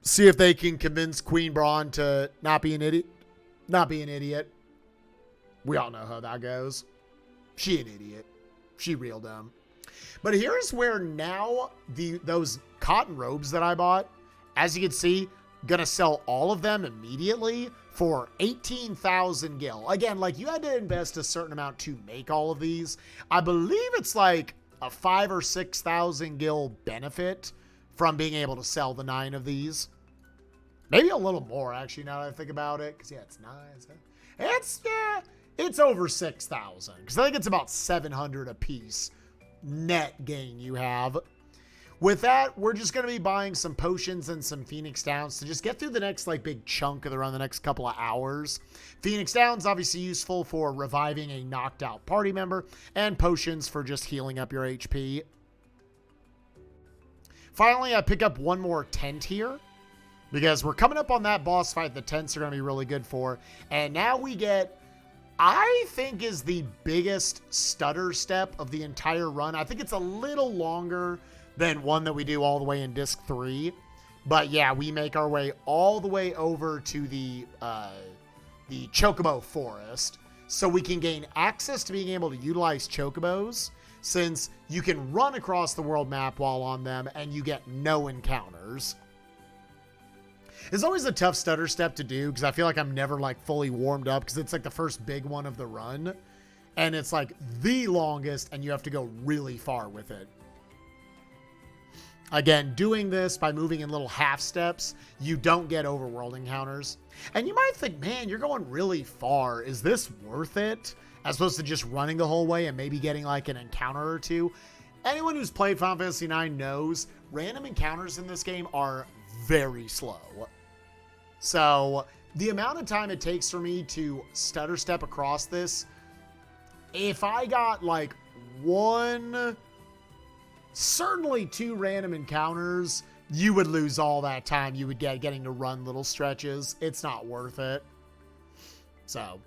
See if they can convince Queen Braun to not be an idiot. Not be an idiot. We all know how that goes. She an idiot. She real dumb. But here's where now those cotton robes that I bought, as you can see, gonna sell all of them immediately for 18,000 gil. Again, like you had to invest a certain amount to make all of these. I believe it's like a 5,000 or 6,000 gil benefit from being able to sell the 9 of these. Maybe a little more actually now that I think about it. Cause yeah, it's 9. It's over 6,000. Cause I think it's about 700 a piece net gain you have. With that, we're just going to be buying some potions and some Phoenix Downs to just get through the next like big chunk of the run, the next couple of hours. Phoenix Downs obviously useful for reviving a knocked out party member, and potions for just healing up your HP. Finally, I pick up one more tent here because we're coming up on that boss fight the tents are going to be really good for. And now we get, I think, is the biggest stutter step of the entire run. I think it's a little longer than one that we do all the way in Disc 3. But yeah, we make our way all the way over to the Chocobo Forest so we can gain access to being able to utilize Chocobos, since you can run across the world map while on them and you get no encounters. It's always a tough stutter step to do because I feel like I'm never like fully warmed up because it's like the first big one of the run. And it's like the longest and you have to go really far with it. Again, doing this by moving in little half steps, you don't get overworld encounters. And you might think, man, you're going really far. Is this worth it? As opposed to just running the whole way and maybe getting like an encounter or two. Anyone who's played Final Fantasy IX knows random encounters in this game are very slow. So the amount of time it takes for me to stutter step across this, if I got like one, certainly 2 random encounters, you would lose all that time you would get getting to run little stretches. It's not worth it. So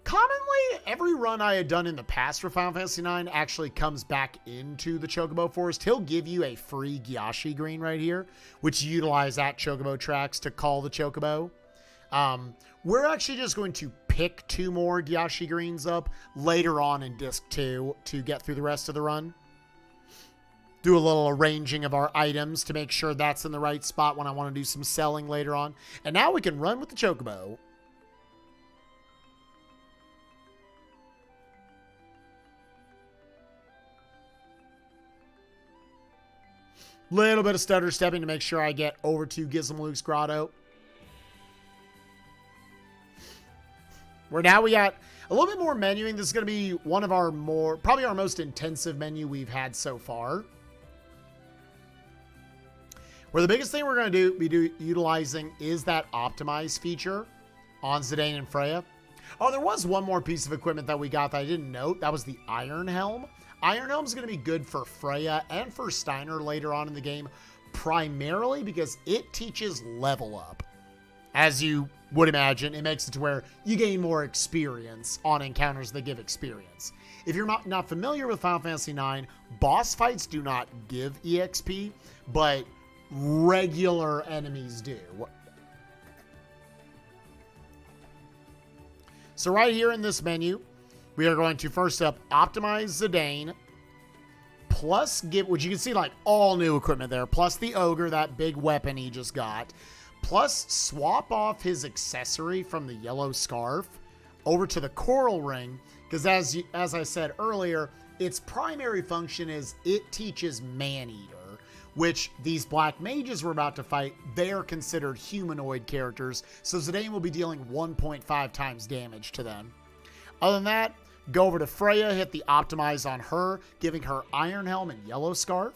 commonly, every run I had done in the past for Final Fantasy IX actually comes back into the Chocobo Forest. He'll give you a free Gyashi Green right here, which you utilize at Chocobo tracks to call the Chocobo. We're actually just going to pick 2 more Gyashi Greens up later on in Disc 2 to get through the rest of the run. Do a little arranging of our items to make sure that's in the right spot when I want to do some selling later on. And now we can run with the Chocobo. Little bit of stutter stepping to make sure I get over to Gizmo Luke's grotto. Where now we got a little bit more menuing. This is going to be one of our probably our most intensive menu we've had so far. Where the biggest thing we're going to be utilizing is that optimize feature on Zidane and Freya. Oh, there was one more piece of equipment that we got that I didn't note. That was the Iron Helm. Iron Helm is going to be good for Freya and for Steiner later on in the game, primarily because it teaches level up. As you would imagine, it makes it to where you gain more experience on encounters that give experience. If you're not familiar with Final Fantasy IX, boss fights do not give EXP, but regular enemies do. So right here in this menu, we are going to first up optimize Zidane, plus get, which you can see like all new equipment there, plus the Ogre, that big weapon he just got, plus swap off his accessory from the yellow scarf over to the coral ring, because as I said earlier, its primary function is it teaches Man-Eater, which these black mages we're about to fight, they are considered humanoid characters, so Zidane will be dealing 1.5 times damage to them. Other than that, go over to Freya, hit the optimize on her, giving her Iron Helm and Yellow Scarf.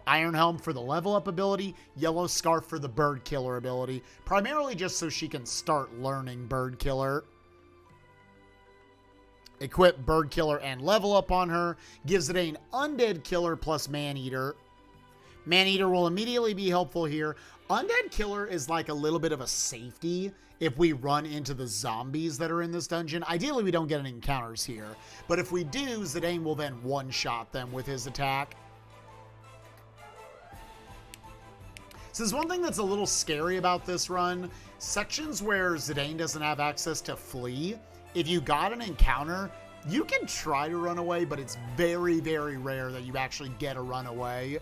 Iron Helm for the level up ability, Yellow Scarf for the Bird Killer ability, primarily just so she can start learning Bird Killer. Equip Bird Killer and level up on her, gives Zidane Undead Killer plus Man-Eater. Man-Eater will immediately be helpful here. Undead Killer is like a little bit of a safety if we run into the zombies that are in this dungeon. Ideally, we don't get any encounters here. But if we do, Zidane will then one-shot them with his attack. So there's one thing that's a little scary about this run. Sections where Zidane doesn't have access to flee, if you got an encounter, you can try to run away, but it's very, very rare that you actually get a runaway.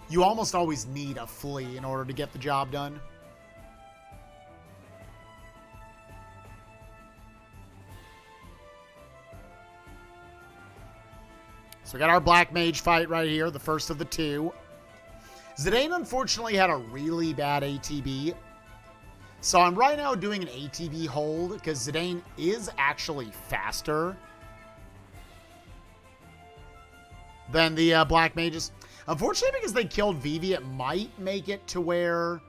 You almost always need a flee in order to get the job done. So we got our Black Mage fight right here, the first of the 2. Zidane unfortunately had a really bad ATB. So I'm right now doing an ATB hold because Zidane is actually faster than the Black Mages. Unfortunately, because they killed Vivi, it might make it to where...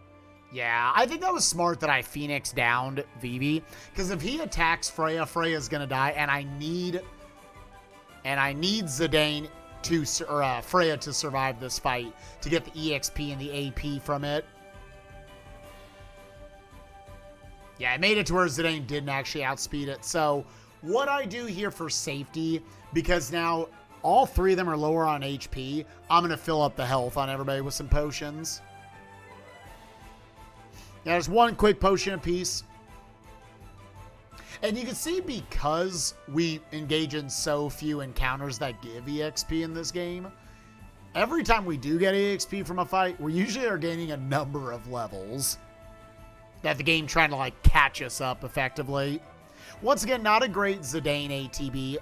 Yeah, I think that was smart that I Phoenix downed Vivi. Because if he attacks Freya, Freya's going to die. And I need Zidane Freya to survive this fight, to get the EXP and the AP from it. Yeah, I made it to where Zidane didn't actually outspeed it. So what I do here for safety, because now all three of them are lower on HP, I'm going to fill up the health on everybody with some potions. Yeah, there's one quick potion apiece. And you can see, because we engage in so few encounters that give EXP in this game, every time we do get EXP from a fight, we usually are gaining a number of levels that the game trying to like catch us up effectively. Once again, not a great Zidane ATB.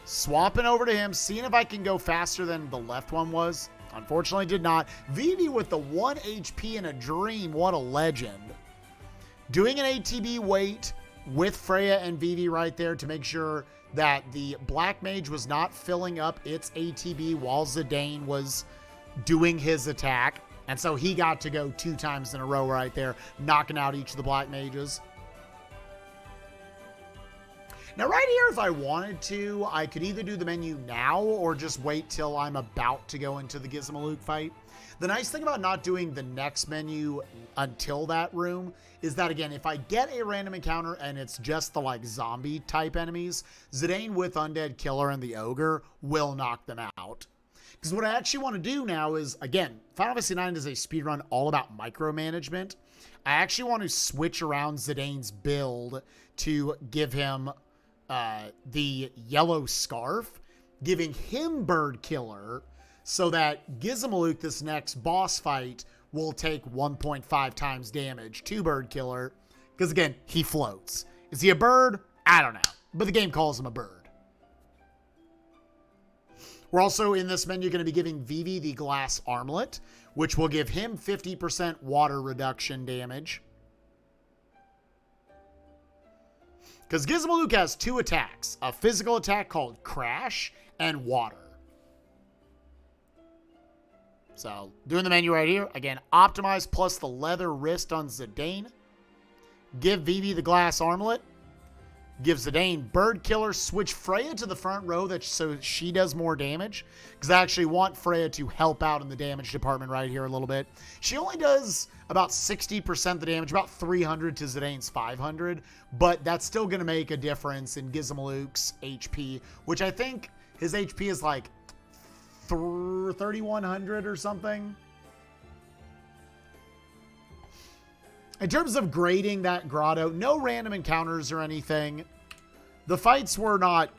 Swapping over to him, seeing if I can go faster than the left one was. Unfortunately did not. Vivi with the 1 HP in a dream. What a legend. Doing an ATB wait with Freya and Vivi right there to make sure that the Black Mage was not filling up its ATB while Zidane was doing his attack. And so he got to go 2 times in a row right there, knocking out each of the Black Mages. Now right here, if I wanted to, I could either do the menu now or just wait till I'm about to go into the Gizmo Luke fight. The nice thing about not doing the next menu until that room is that, again, if I get a random encounter and it's just the like zombie type enemies, Zidane with Undead Killer and the Ogre will knock them out. Because what I actually want to do now is, again, Final Fantasy IX is a speedrun all about micromanagement. I actually want to switch around Zidane's build to give him the yellow scarf, giving him Bird Killer, so that Gizmo Luke, this next boss fight, will take 1.5 times damage to Bird Killer. Because again, he floats. Is he a bird? I don't know. But the game calls him a bird. We're also in this menu going to be giving Vivi the glass armlet, which will give him 50% water reduction damage. Because Gizmo Luke has 2 attacks, a physical attack called Crash and Water. So doing the menu right here, again, optimize plus the leather wrist on Zidane. Give Vivi the glass armlet. Give Zidane Bird Killer, switch Freya to the front row so she does more damage. Because I actually want Freya to help out in the damage department right here a little bit. She only does about 60% the damage, about 300 to Zidane's 500. But that's still going to make a difference in Gizmo Luke's HP, which I think his HP is like 3,100 or something. In terms of grading that grotto, no random encounters or anything. The fights were not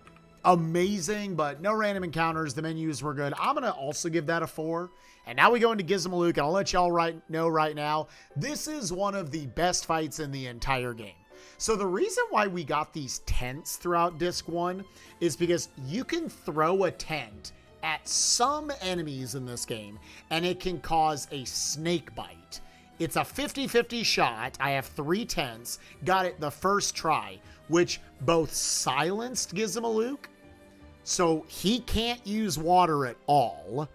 amazing, but no random encounters. The menus were good. I'm going to also give that a 4. And now we go into Gizmo Luke, and I'll let y'all know right now, this is one of the best fights in the entire game. So the reason why we got these tents throughout Disc 1 is because you can throw a tent at some enemies in this game, and it can cause a snake bite. It's a 50-50 shot. I have 3 tents. Got it the first try, which both silenced Gizmo Luke, so he can't use water at all,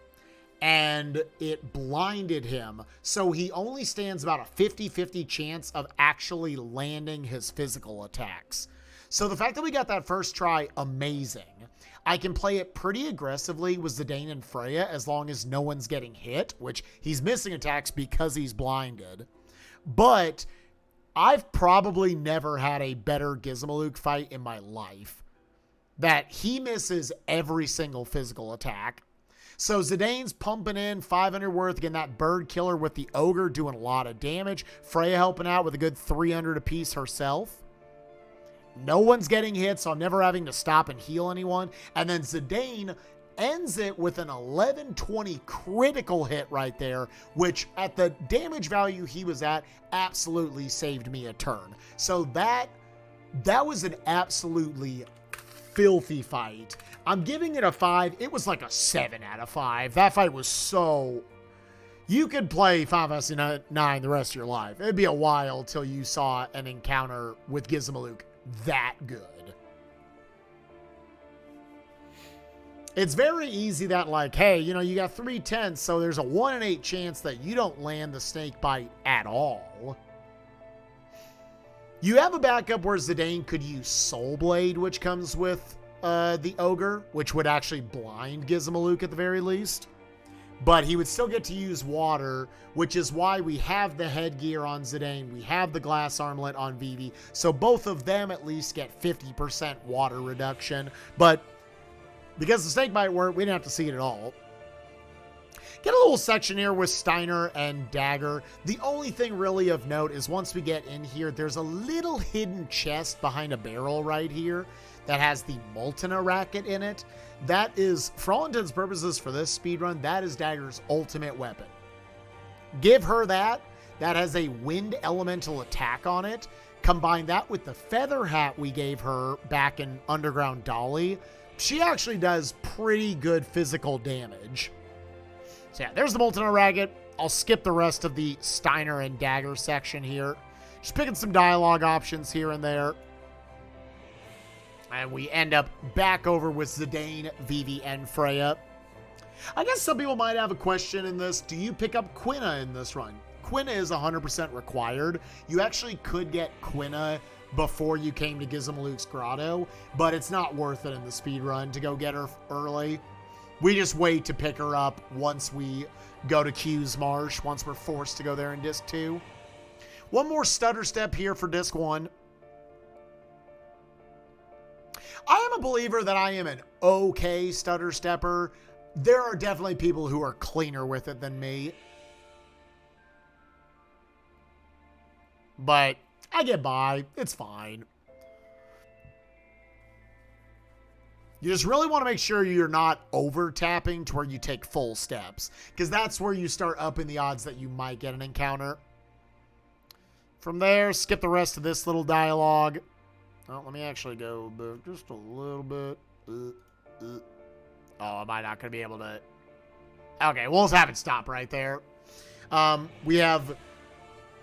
and it blinded him, so he only stands about a 50-50 chance of actually landing his physical attacks. So the fact that we got that first try, amazing. I can play it pretty aggressively with Zidane and Freya as long as no one's getting hit, which he's missing attacks because he's blinded. But I've probably never had a better Gizmo Luke fight in my life. That he misses every single physical attack. So Zidane's pumping in 500 worth. Again, that Bird Killer with the Ogre doing a lot of damage. Freya helping out with a good 300 apiece herself. No one's getting hit, so I'm never having to stop and heal anyone. And then Zidane ends it with an 1120 critical hit right there, which at the damage value he was at, absolutely saved me a turn. So that was an absolutely filthy fight. I'm giving it a 5. It was like a 7 out of 5. That fight was so... You could play Final Fantasy IX the rest of your life. It'd be a while till you saw an encounter with Gizmo Luke that good. It's very easy that, like, hey, you know, you got 3 tents, so there's a 1 in 8 chance that you don't land the snake bite at all. You have a backup where Zidane could use Soul Blade, which comes with the ogre, which would actually blind Gizmo Luke at the very least. But he would still get to use water, which is why we have the headgear on Zidane. We have the glass armlet on Vivi. So both of them at least get 50% water reduction. But because the snake bite worked, we didn't have to see it at all. Get a little section here with Steiner and Dagger. The only thing really of note is once we get in here, there's a little hidden chest behind a barrel right here that has the Moltena racket in it. That is, for all intents and purposes for this speedrun, that is Dagger's ultimate weapon. Give her that. That has a wind elemental attack on it. Combine that with the feather hat we gave her back in Underground Dolly. She actually does pretty good physical damage. So yeah, there's the Molten Racket. I'll skip the rest of the Steiner and Dagger section here. Just picking some dialogue options here and there. And we end up back over with Zidane, Vivi, and Freya. I guess some people might have a question in this. Do you pick up Quina in this run? Quina is 100% required. You actually could get Quina before you came to Gizmo Luke's Grotto, but it's not worth it in the speed run to go get her early. We just wait to pick her up once we go to Q's Marsh, once we're forced to go there in Disc 2. One more stutter step here for Disc 1. I am a believer that I am an okay stutter stepper. There are definitely people who are cleaner with it than me. But I get by. It's fine. You just really want to make sure you're not over tapping to where you take full steps, because that's where you start upping the odds that you might get an encounter. From there, skip the rest of this little dialogue. Oh, let me actually go back just a little bit. Oh, am I not going to be able to? Okay, we'll just have it stop right there. We have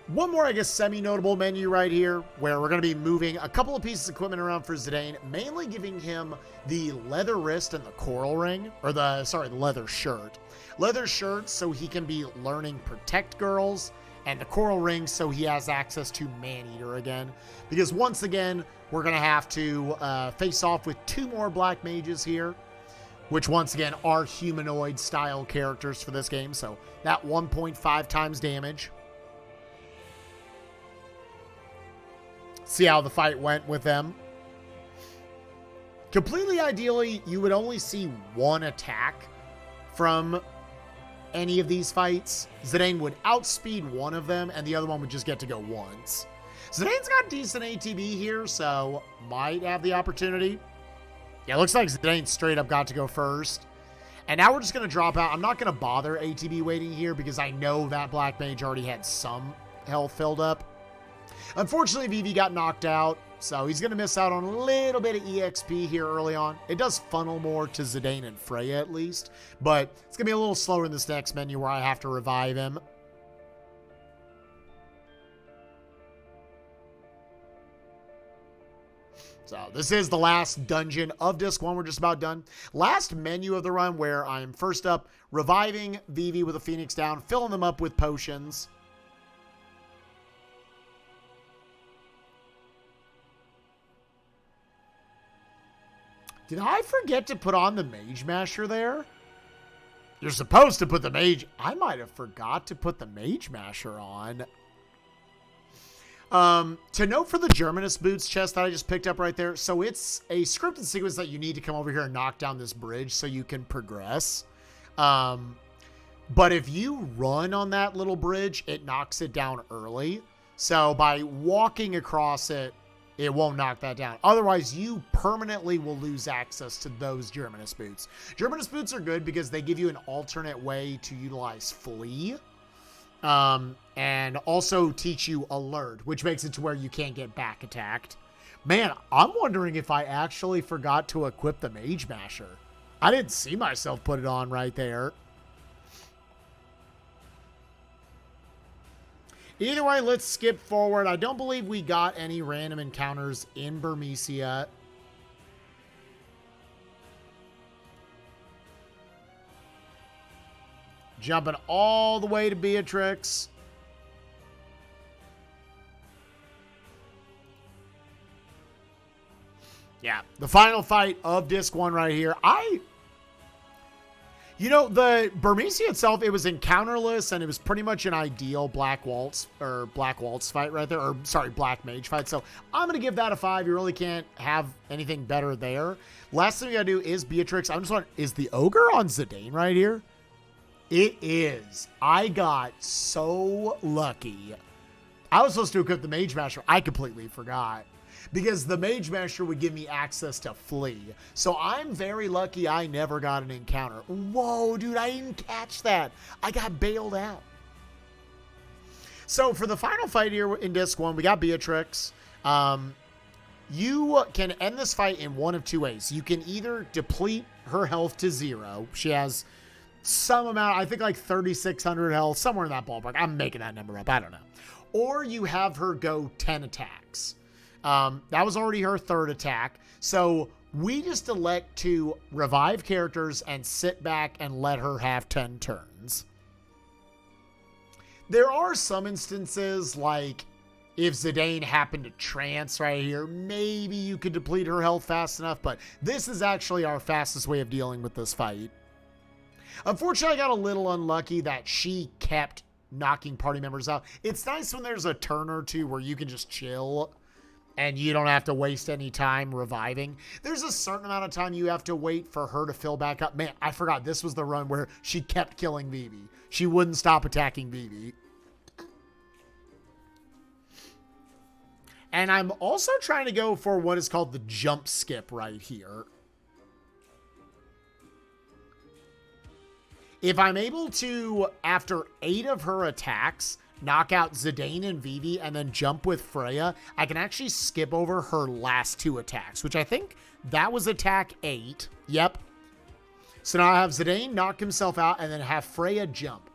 one more, I guess, semi-notable menu right here, where we're going to be moving a couple of pieces of equipment around for Zidane, mainly giving him the leather wrist and the coral ring, or the leather shirt. Leather shirt so he can be learning Protect Girls, and the coral ring so he has access to Maneater again. Because once again, we're going to have to face off with two more black mages here, which once again are humanoid-style characters for this game, so that 1.5 times damage. See how the fight went with them. Completely ideally, you would only see one attack from any of these fights. Zidane would outspeed one of them, and the other one would just get to go once. Zidane's got decent ATB here, so might have the opportunity. Yeah, it looks like Zidane straight up got to go first. And now we're just going to drop out. I'm not going to bother ATB waiting here because I know that Black Mage already had some health filled up. Unfortunately, Vivi got knocked out, so he's going to miss out on a little bit of EXP here early on. It does funnel more to Zidane and Freya at least, but it's going to be a little slower in this next menu where I have to revive him. So this is the last dungeon of Disc 1. We're just about done. Last menu of the run where I'm first up reviving Vivi with a Phoenix down, filling them up with potions. Did I forget to put on the Magemasher there? You're supposed to put the Mage... I might have forgot to put the Magemasher on. To note for the Germanus Boots chest that I just picked up right there. So it's a scripted sequence that you need to come over here and knock down this bridge so you can progress. But if you run on that little bridge, it knocks it down early. So by walking across it, it won't knock that down. Otherwise, you permanently will lose access to those Germanus Boots. Germanus Boots are good because they give you an alternate way to utilize Flee. And also teach you Alert, which makes it to where you can't get back attacked. Man, I'm wondering if I actually forgot to equip the Magemasher. I didn't see myself put it on right there. Either way, let's skip forward. I don't believe we got any random encounters in Burmecia. Jumping all the way to Beatrix. Yeah, the final fight of Disc 1 right here. The Burmecia itself, it was encounterless, and it was pretty much an ideal Black Waltz fight right there. Or, sorry, Black Mage fight. So I'm going to give that a 5. You really can't have anything better there. Last thing we got to do is Beatrix. I'm just wondering, is the Ogre on Zidane right here? It is. I got so lucky. I was supposed to equip the Magemasher. I completely forgot. Because the Magemasher would give me access to flee. So I'm very lucky I never got an encounter. Whoa, dude, I didn't catch that. I got bailed out. So for the final fight here in Disc 1, we got Beatrix. You can end this fight in one of two ways. You can either deplete her health to 0. She has some amount, I think like 3,600 health, somewhere in that ballpark. I'm making that number up. I don't know. Or you have her go 10 attacks. That was already her 3rd attack. So we just elect to revive characters and sit back and let her have 10 turns. There are some instances, like if Zidane happened to trance right here, maybe you could deplete her health fast enough, but this is actually our fastest way of dealing with this fight. Unfortunately, I got a little unlucky that she kept knocking party members out. It's nice when there's a turn or two where you can just chill and you don't have to waste any time reviving. There's a certain amount of time you have to wait for her to fill back up. Man, I forgot this was the run where she kept killing Vivi. She wouldn't stop attacking Vivi. And I'm also trying to go for what is called the jump skip right here. If I'm able to, after 8 of her attacks, knock out Zidane and Vivi and then jump with Freya, I can actually skip over her last 2 attacks, which I think that was attack 8. Yep. So now I have Zidane knock himself out and then have Freya jump.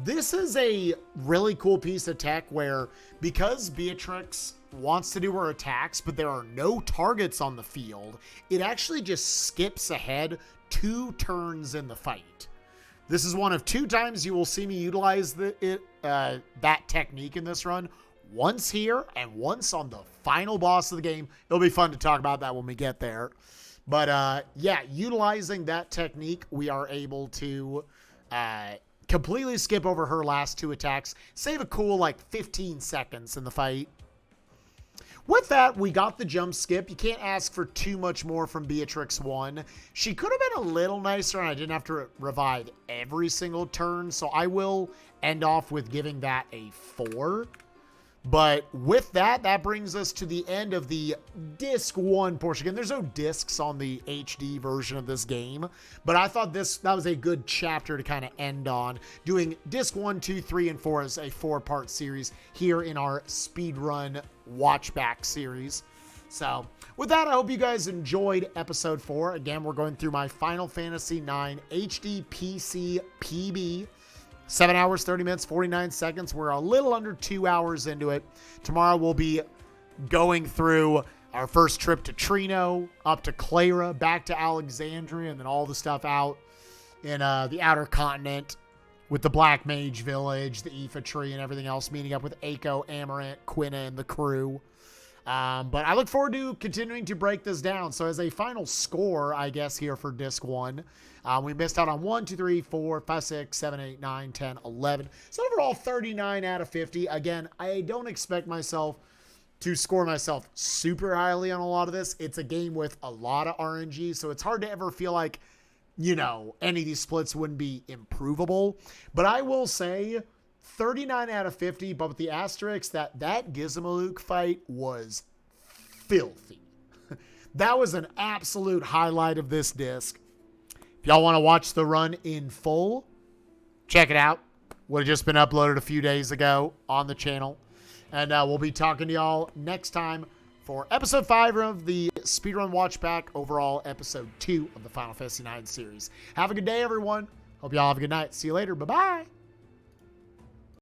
This is a really cool piece of tech where, because Beatrix wants to do her attacks, but there are no targets on the field, it actually just skips ahead 2 turns in the fight. This is one of 2 times you will see me utilize that technique in this run. Once here and once on the final boss of the game. It'll be fun to talk about that when we get there. But yeah, utilizing that technique, we are able to completely skip over her last 2 attacks. Save a cool like 15 seconds in the fight. With that, we got the jump skip. You can't ask for too much more from Beatrix 1. She could have been a little nicer and I didn't have to revive every single turn, so I will end off with giving that a 4. But with that, that brings us to the end of the Disc 1 portion. Again, there's no discs on the HD version of this game, but I thought that was a good chapter to kind of end on, doing Disc 1, 2, 3, and 4 as a 4-part series here in our Speedrun Watchback series. So with that, I hope you guys enjoyed episode 4. Again, we're going through my Final Fantasy IX HD PC PB. 7 hours, 30 minutes, 49 seconds. We're a little under 2 hours into it. Tomorrow we'll be going through our first trip to Trino, up to Clara, back to Alexandria, and then all the stuff out in the outer continent with the Black Mage Village, the Aoife Tree, and everything else, meeting up with Aiko, Amarant, Quina, and the crew. But I look forward to continuing to break this down. So as a final score, I guess, here for Disc 1, we missed out on 1, 2, 3, 4, 5, 6, 7, 8, 9, 10, 11. So overall, 39 out of 50. Again, I don't expect myself to score myself super highly on a lot of this. It's a game with a lot of RNG, so it's hard to ever feel like, you know, any of these splits wouldn't be improvable. But I will say 39 out of 50, but with the asterisk that Gizmo Luke fight was filthy. That was an absolute highlight of this disc. If y'all want to watch the run in full, check it out. Would have just been uploaded a few days ago on the channel. And we'll be talking to y'all next time for episode 5 of the Speedrun Watchback, overall episode 2 of the Final Fantasy IX series. Have a good day, everyone. Hope y'all have a good night. See you later. Bye-bye.